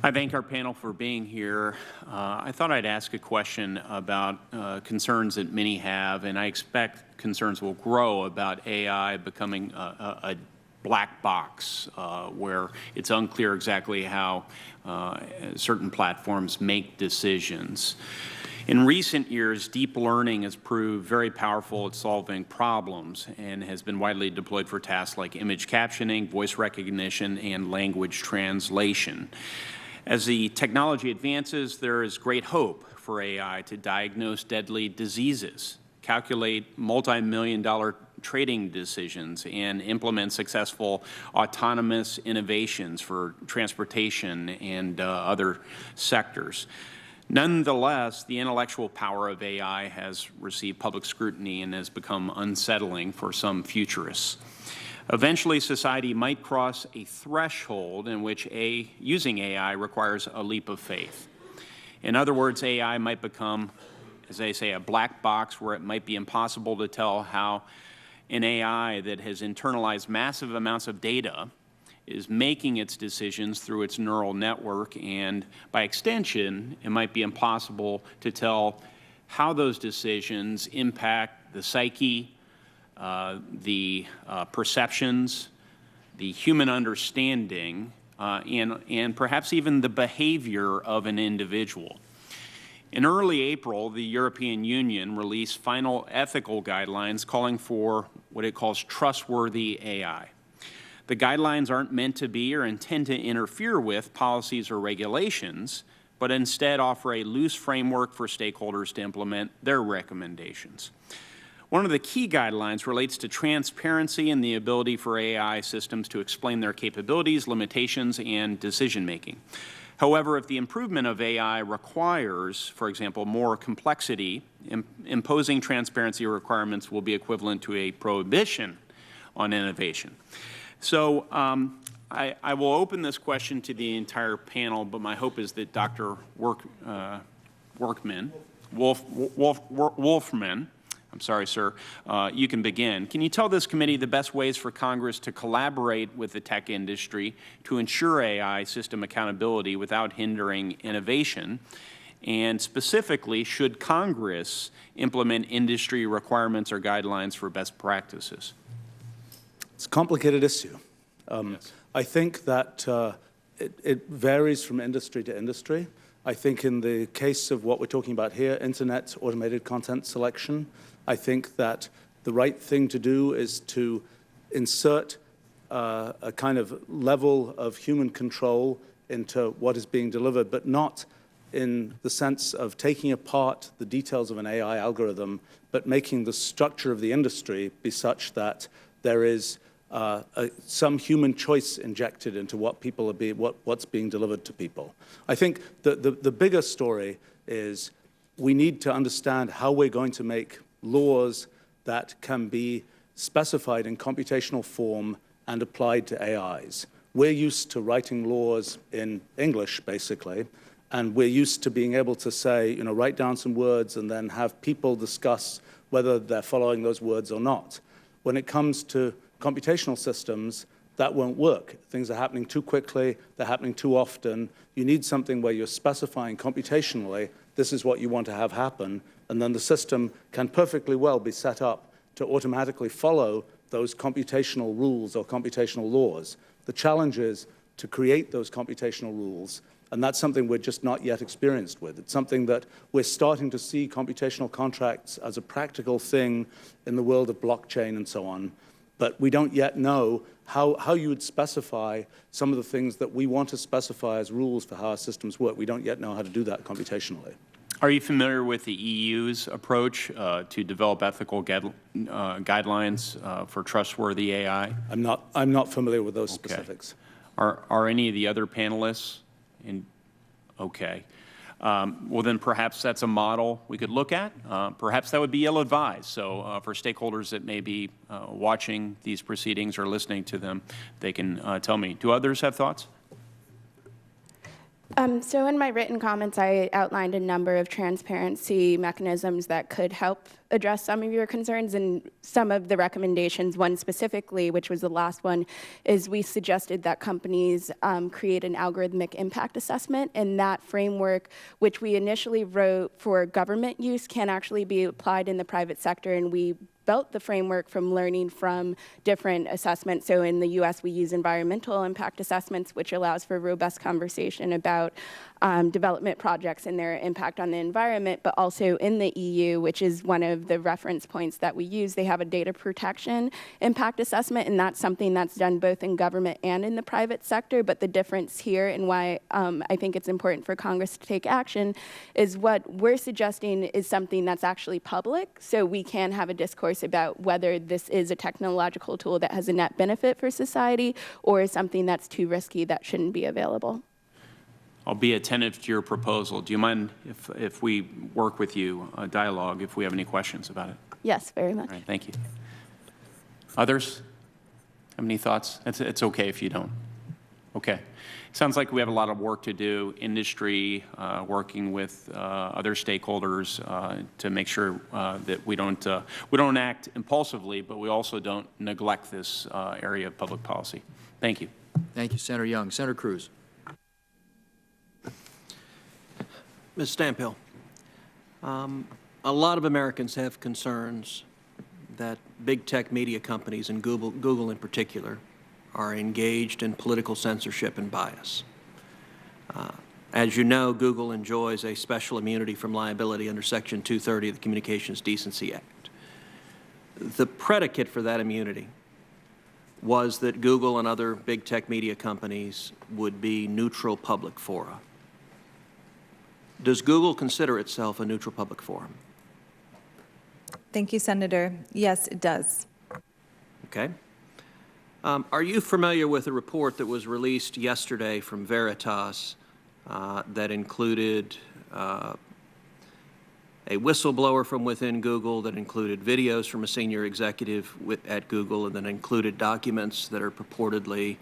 I thank our panel for being here. I thought I'd ask a question about concerns that many have, and I expect concerns will grow about AI becoming a black box where it's unclear exactly how certain platforms make decisions. In recent years, deep learning has proved very powerful at solving problems and has been widely deployed for tasks like image captioning, voice recognition, and language translation. As the technology advances, there is great hope for AI to diagnose deadly diseases, calculate multi-million-dollar trading decisions, and implement successful autonomous innovations for transportation and other sectors. Nonetheless, the intellectual power of AI has received public scrutiny and has become unsettling for some futurists. Eventually, society might cross a threshold in which using AI requires a leap of faith. In other words, AI might become, as they say, a black box where it might be impossible to tell how an AI that has internalized massive amounts of data is making its decisions through its neural network, and by extension, it might be impossible to tell how those decisions impact the psyche, the perceptions, the human understanding, and perhaps even the behavior of an individual. In early April, the European Union released final ethical guidelines calling for what it calls trustworthy AI. The guidelines aren't meant to be or intend to interfere with policies or regulations, but instead offer a loose framework for stakeholders to implement their recommendations. One of the key guidelines relates to transparency and the ability for AI systems to explain their capabilities, limitations, and decision-making. However, if the improvement of AI requires, for example, more complexity, imposing transparency requirements will be equivalent to a prohibition on innovation. So I will open this question to the entire panel, but my hope is that Dr. Wolfram, I'm sorry, sir, you can begin. Can you tell this committee the best ways for Congress to collaborate with the tech industry to ensure AI system accountability without hindering innovation? And specifically, should Congress implement industry requirements or guidelines for best practices? It's a complicated issue. Yes. I think that it varies from industry to industry. I think in the case of what we're talking about here, internet automated content selection, I think that the right thing to do is to insert a kind of level of human control into what is being delivered, but not in the sense of taking apart the details of an AI algorithm, but making the structure of the industry be such that there is some human choice injected into what's being delivered to people. I think the bigger story is we need to understand how we're going to make laws that can be specified in computational form and applied to AIs. We're used to writing laws in English, basically, and we're used to being able to say, you know, write down some words and then have people discuss whether they're following those words or not. When it comes to computational systems, that won't work. Things are happening too quickly, they're happening too often. You need something where you're specifying computationally, this is what you want to have happen, and then the system can perfectly well be set up to automatically follow those computational rules or computational laws. The challenge is to create those computational rules, and that's something we're just not yet experienced with. It's something that we're starting to see computational contracts as a practical thing in the world of blockchain and so on, but we don't yet know how you would specify some of the things that we want to specify as rules for how our systems work. We don't yet know how to do that computationally. Are you familiar with the EU's approach to develop ethical guidelines for trustworthy AI? I'm not familiar with those specifics. Are any of the other panelists in? Okay. Well, then perhaps that's a model we could look at. Perhaps that would be ill-advised. So for stakeholders that may be watching these proceedings or listening to them, they can tell me. Do others have thoughts? So in my written comments, I outlined a number of transparency mechanisms that could help address some of your concerns, and some of the recommendations, one specifically, which was the last one, is we suggested that companies create an algorithmic impact assessment, and that framework, which we initially wrote for government use, can actually be applied in the private sector, and we built the framework from learning from different assessments. So in the US, we use environmental impact assessments, which allows for robust conversation about development projects and their impact on the environment, but also in the EU, which is one of the reference points that we use, they have a data protection impact assessment, and that's something that's done both in government and in the private sector. But the difference here, and why I think it's important for Congress to take action, is what we're suggesting is something that's actually public, so we can have a discourse about whether this is a technological tool that has a net benefit for society or something that's too risky that shouldn't be available. I'll be attentive to your proposal. Do you mind if we work with you, dialogue, if we have any questions about it? Yes, very much. All right, thank you. Others have any thoughts? It's okay if you don't. Okay. Sounds like we have a lot of work to do, industry, working with other stakeholders to make sure that we don't act impulsively, but we also don't neglect this area of public policy. Thank you. Thank you, Senator Young. Senator Cruz. Ms. Stanfill, a lot of Americans have concerns that big tech media companies, and Google in particular, are engaged in political censorship and bias. As you know, Google enjoys a special immunity from liability under Section 230 of the Communications Decency Act. The predicate for that immunity was that Google and other big tech media companies would be neutral public fora. Does Google consider itself a neutral public forum? Thank you, Senator. Yes, it does. Okay. Are you familiar with a report that was released yesterday from Veritas that included a whistleblower from within Google, that included videos from a senior executive at Google, and that included documents that are purportedly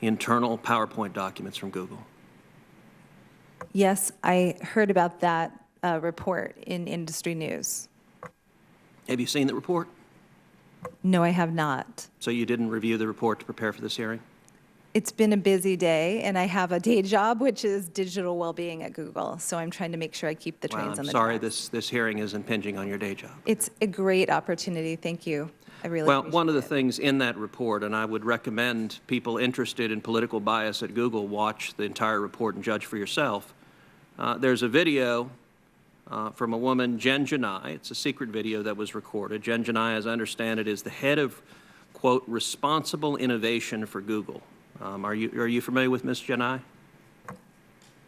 internal PowerPoint documents from Google? Yes, I heard about that report in industry news. Have you seen the report? No, I have not. So you didn't review the report to prepare for this hearing? It's been a busy day, and I have a day job, which is digital well-being at Google, so I'm trying to make sure I keep the trains on the sorry, tracks. this hearing is impinging on your day job. It's a great opportunity. Thank you. I really Well, appreciate one of the it. things in that report, and I would recommend people interested in political bias at Google watch the entire report and judge for yourself. There's a video from a woman, Jen Janai. It's a secret video that was recorded. Jen Janai, as I understand it, is the head of, quote, responsible innovation for Google. Are you familiar with Ms. Janai?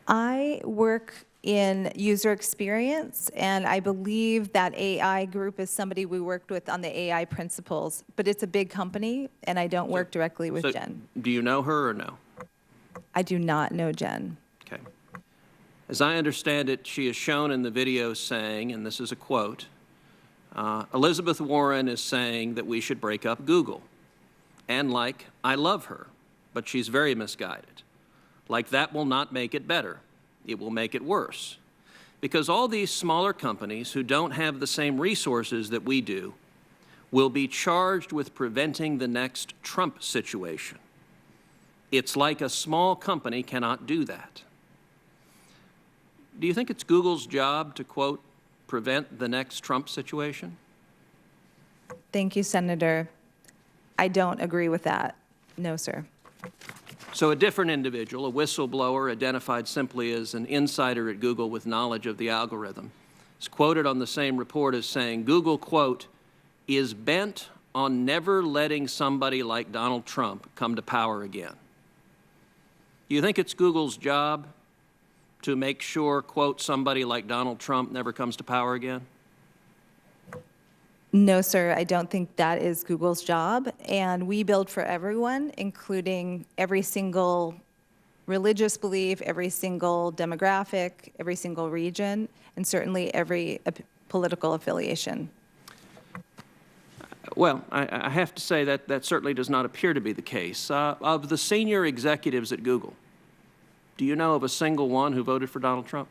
I work in user experience, and I believe that AI group is somebody we worked with on the AI principles, but it's a big company, and I don't work directly with Jen. Do you know her or no? I do not know Jen. Okay. As I understand it, she is shown in the video saying, and this is a quote, Elizabeth Warren is saying that we should break up Google. And like, I love her, but she's very misguided. Like, that will not make it better. It will make it worse. Because all these smaller companies who don't have the same resources that we do will be charged with preventing the next Trump situation. It's like a small company cannot do that. Do you think it's Google's job to, quote, prevent the next Trump situation? Thank you, Senator. I don't agree with that. No, sir. So a different individual, a whistleblower identified simply as an insider at Google with knowledge of the algorithm, is quoted on the same report as saying, Google, quote, is bent on never letting somebody like Donald Trump come to power again. Do you think it's Google's job to make sure, quote, somebody like Donald Trump never comes to power again? No, sir, I don't think that is Google's job. And we build for everyone, including every single religious belief, every single demographic, every single region, and certainly every political affiliation. Well, I have to say that that certainly does not appear to be the case. Of the senior executives at Google, do you know of a single one who voted for Donald Trump?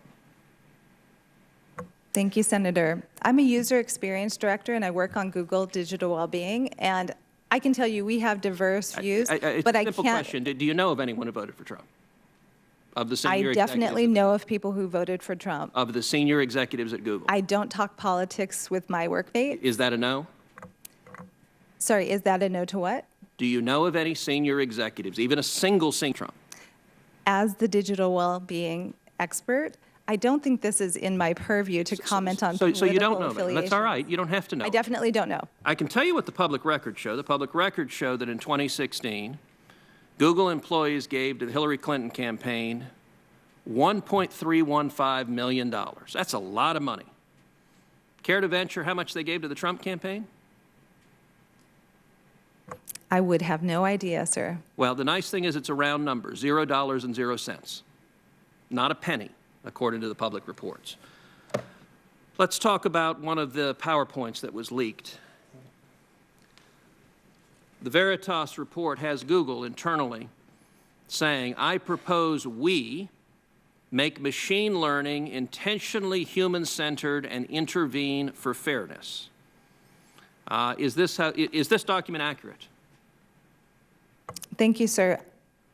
Thank you, Senator. I'm a user experience director, and I work on Google Digital Wellbeing, and I can tell you we have diverse views, It's but a I simple can't. question. Do you know of anyone who voted for Trump? Of the senior I executives definitely know of people who voted for Trump. of the senior executives at Google. I don't talk politics with my workmates. Is that a no? Sorry, is that a no to what? Do you know of any senior executives, even a single Trump? As the digital well-being expert, I don't think this is in my purview to comment on political So you don't know that. affiliations. That's all right. You don't have to know. I definitely don't know. I can tell you what the public records show. The public records show that in 2016, Google employees gave to the Hillary Clinton campaign $1.315 million. That's a lot of money. Care to venture how much they gave to the Trump campaign? I would have no idea, sir. Well, the nice thing is it's a round number, $0.00. Not a penny, according to the public reports. Let's talk about one of the PowerPoints that was leaked. The Veritas report has Google internally saying, I propose we make machine learning intentionally human-centered and intervene for fairness. Is this document accurate? Thank you, sir.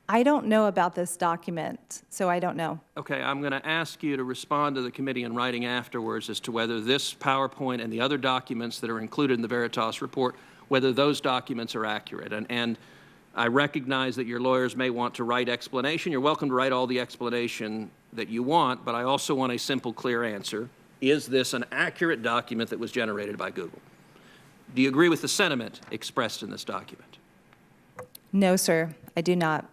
I don't know about this document, so I don't know. Okay, I'm going to ask you to respond to the committee in writing afterwards as to whether this PowerPoint and the other documents that are included in the Veritas report, whether those documents are accurate. And I recognize that your lawyers may want to write explanation. You're welcome to write all the explanation that you want, but I also want a simple, clear answer. Is this an accurate document that was generated by Google? Do you agree with the sentiment expressed in this document? No, sir, I do not.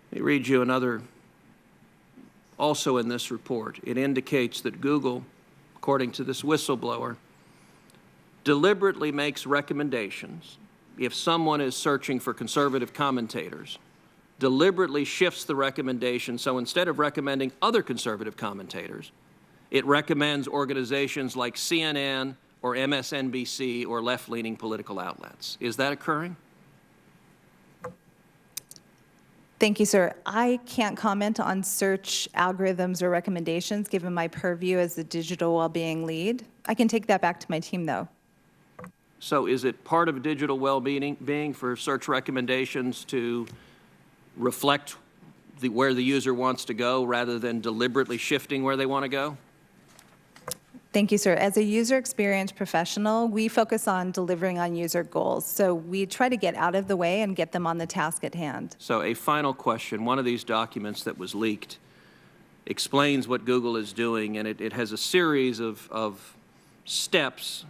Let me read you another, also in this report. It indicates that Google, according to this whistleblower, deliberately makes recommendations if someone is searching for conservative commentators, deliberately shifts the recommendation, so instead of recommending other conservative commentators, it recommends organizations like CNN or MSNBC or left-leaning political outlets. Is that occurring? Thank you, sir. I can't comment on search algorithms or recommendations given my purview as the digital well-being lead. I can take that back to my team, though. So is it part of digital well-being for search recommendations to reflect where the user wants to go rather than deliberately shifting where they want to go? Thank you, sir. As a user experience professional, we focus on delivering on user goals. So we try to get out of the way and get them on the task at hand. So a final question. One of these documents that was leaked explains what Google is doing, and it has a series of steps.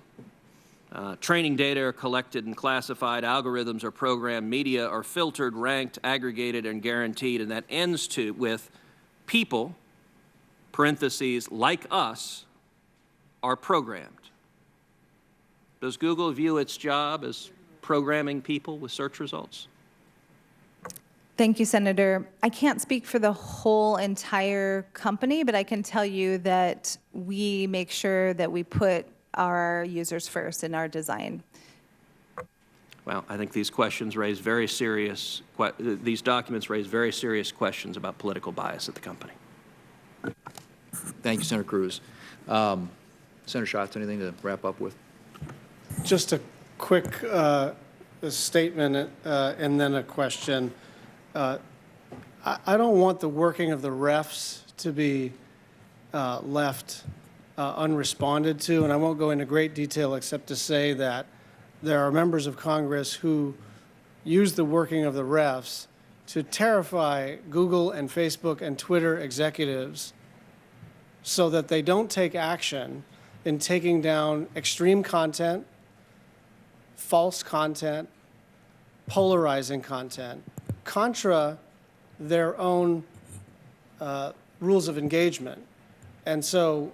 Training data are collected and classified, algorithms are programmed, media are filtered, ranked, aggregated, and guaranteed, and that ends with people parentheses, like us, are programmed. Does Google view its job as programming people with search results? Thank you, Senator. I can't speak for the whole entire company, but I can tell you that we make sure that we put our users first in our design. Well, I think these questions raise very serious, these documents raise very serious questions about political bias at the company. Thank you, Senator Cruz. Senator Schatz, anything to wrap up with? Just a quick statement and then a question. I don't want the working of the refs to be left unresponded to, and I won't go into great detail except to say that there are members of Congress who use the working of the refs to terrify Google and Facebook and Twitter executives so that they don't take action in taking down extreme content, false content, polarizing content, contra their own rules of engagement. And so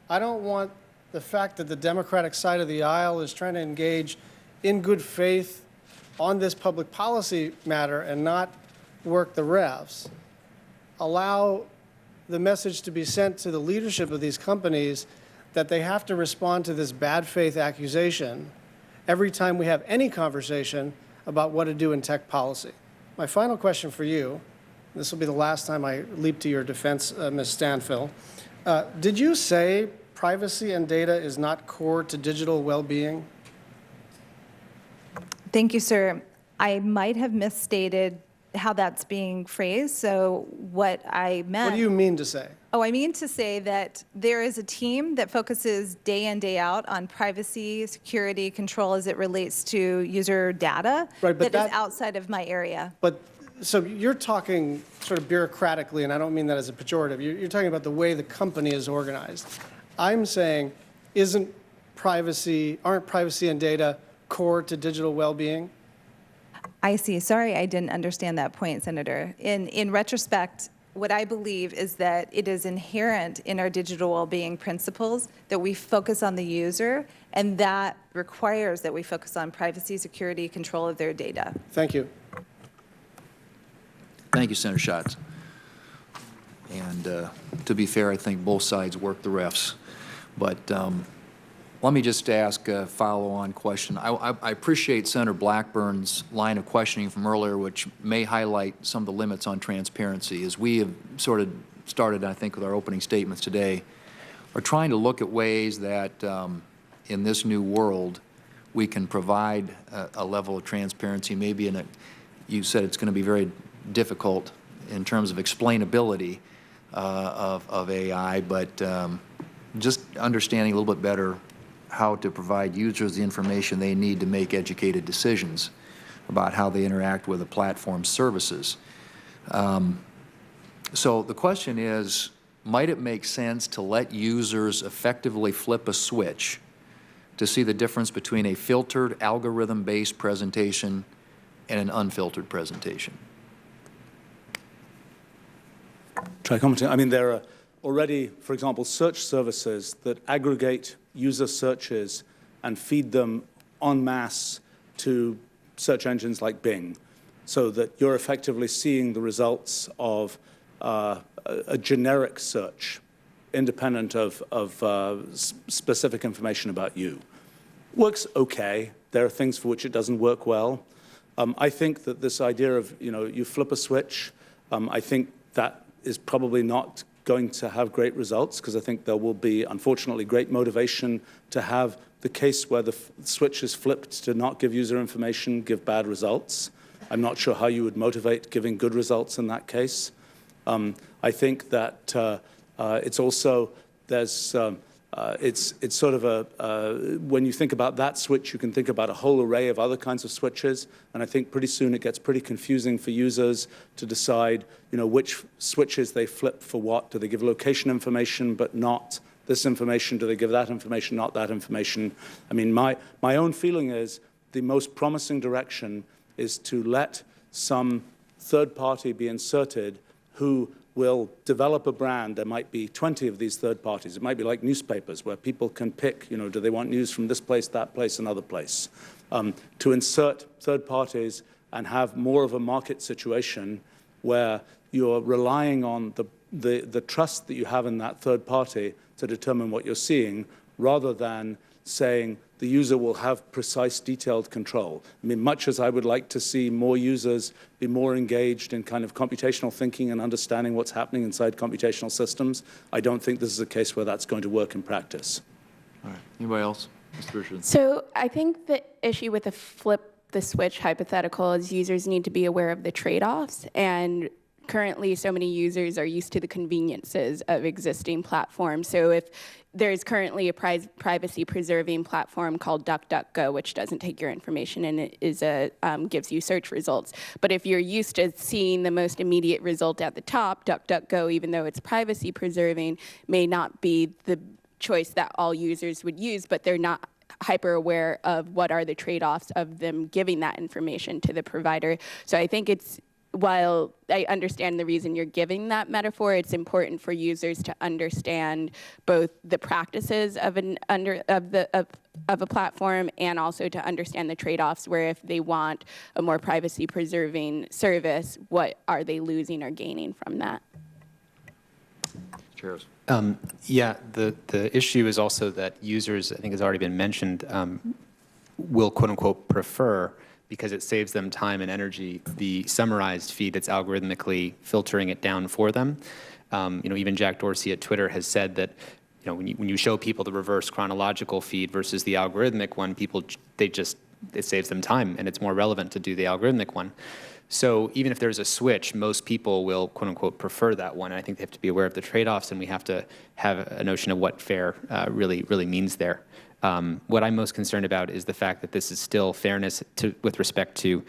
I don't want the fact that the Democratic side of the aisle is trying to engage in good faith on this public policy matter and not work the refs. Allow the message to be sent to the leadership of these companies that they have to respond to this bad faith accusation every time we have any conversation about what to do in tech policy. My final question for you, this will be the last time I leap to your defense, Ms. Stanfill. Did you say privacy and data is not core to digital well-being? Thank you, sir. I might have misstated how that's being phrased. So what I meant... What do you mean to say? Oh, I mean to say that there is a team that focuses day in, day out on privacy, security, control as it relates to user data, right, but that is outside of my area. But so you're talking sort of bureaucratically, and I don't mean that as a pejorative. You're talking about the way the company is organized. I'm saying, aren't privacy and data core to digital well-being? I see. Sorry, I didn't understand that point, Senator. In retrospect, what I believe is that it is inherent in our digital well-being principles that we focus on the user, and that requires that we focus on privacy, security, control of their data. Thank you. Thank you, Senator Schatz. And to be fair, I think both sides work the refs. But let me just ask a follow-on question. I appreciate Senator Blackburn's line of questioning from earlier, which may highlight some of the limits on transparency. As we have sort of started, I think, with our opening statements today, are trying to look at ways that in this new world we can provide a level of transparency. Maybe you said it's going to be very difficult in terms of explainability of AI, but just understanding a little bit better how to provide users the information they need to make educated decisions about how they interact with a platform's services. So the question is, might it make sense to let users effectively flip a switch to see the difference between a filtered, algorithm-based presentation and an unfiltered presentation? Try commenting. I mean, there are already, for example, search services that aggregate user searches and feed them en masse to search engines like Bing, so that you're effectively seeing the results of a generic search, independent of specific information about you. Works okay. There are things for which it doesn't work well. I think that this idea of, you flip a switch, I think that is probably not going to have great results, because I think there will be, unfortunately, great motivation to have the case where the switch is flipped to not give user information, give bad results. I'm not sure how you would motivate giving good results in that case. I think that it's also, it's sort of when you think about that switch, you can think about a whole array of other kinds of switches, and I think pretty soon it gets pretty confusing for users to decide, which switches they flip for what. Do they give location information but not this information? Do they give that information, not that information? I mean, my own feeling is the most promising direction is to let some third party be inserted who will develop a brand. There might be 20 of these third parties. It might be like newspapers where people can pick, do they want news from this place, that place, another place. To insert third parties and have more of a market situation where you're relying on the trust that you have in that third party to determine what you're seeing, rather than saying the user will have precise, detailed control. I mean, much as I would like to see more users be more engaged in kind of computational thinking and understanding what's happening inside computational systems, I don't think this is a case where that's going to work in practice. All right. Anybody else? Mr. Richardson. So I think the issue with the flip the switch hypothetical is users need to be aware of the trade-offs, and currently so many users are used to the conveniences of existing platforms. So if there's currently a privacy-preserving platform called DuckDuckGo, which doesn't take your information and it is gives you search results. But if you're used to seeing the most immediate result at the top, DuckDuckGo, even though it's privacy-preserving, may not be the choice that all users would use, but they're not hyper aware of what are the trade-offs of them giving that information to the provider. So I think while I understand the reason you're giving that metaphor, it's important for users to understand both the practices of a platform and also to understand the trade-offs, where if they want a more privacy-preserving service, what are they losing or gaining from that? Chairs. Yeah, the issue is also that users, I think has already been mentioned, will quote unquote prefer, because it saves them time and energy, the summarized feed that's algorithmically filtering it down for them. Even Jack Dorsey at Twitter has said that when you show people the reverse chronological feed versus the algorithmic one, it saves them time and it's more relevant to do the algorithmic one. So even if there's a switch, most people will, quote unquote, prefer that one. I think they have to be aware of the trade-offs, and we have to have a notion of what fair really means there. What I'm most concerned about is the fact that this is still fairness with respect to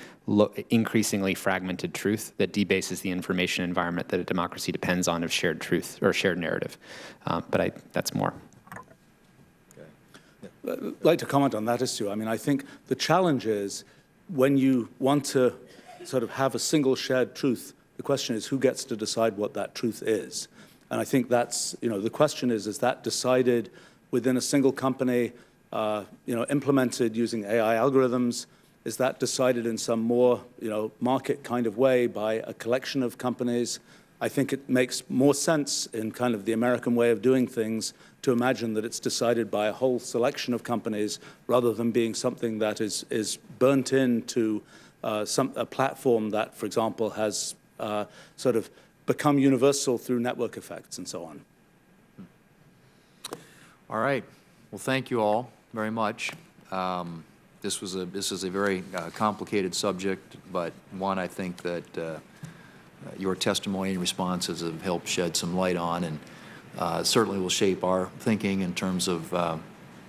increasingly fragmented truth that debases the information environment that a democracy depends on of shared truth or shared narrative. But that's more. I'd like to comment on that issue. I mean, I think the challenge is when you want to sort of have a single shared truth, the question is who gets to decide what that truth is. And I think that's, the question is that decided within a single company, implemented using AI algorithms? Is that decided in some more, market kind of way by a collection of companies? I think it makes more sense in kind of the American way of doing things to imagine that it's decided by a whole selection of companies rather than being something that is burnt into a platform that, for example, has sort of become universal through network effects and so on. All right. Well, thank you all very much. This is a very complicated subject, but one I think that your testimony and responses have helped shed some light on, and certainly will shape our thinking in terms of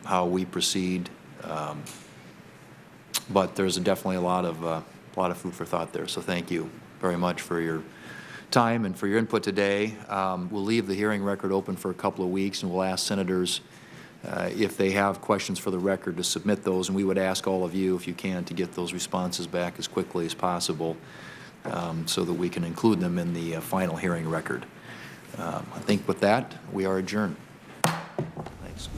how we proceed. But there's definitely a lot of food for thought there. So thank you very much for your time and for your input today. We'll leave the hearing record open for a couple of weeks, and we'll ask senators if they have questions for the record to submit those, and we would ask all of you, if you can, to get those responses back as quickly as possible so that we can include them in the final hearing record. I think with that, we are adjourned. Thanks.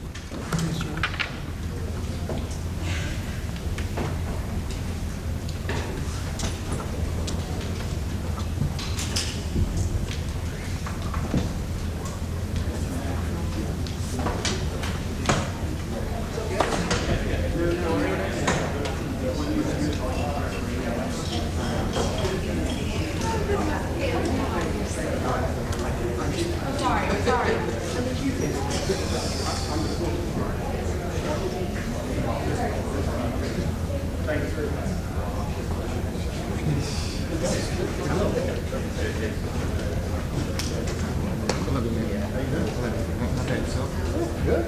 Good.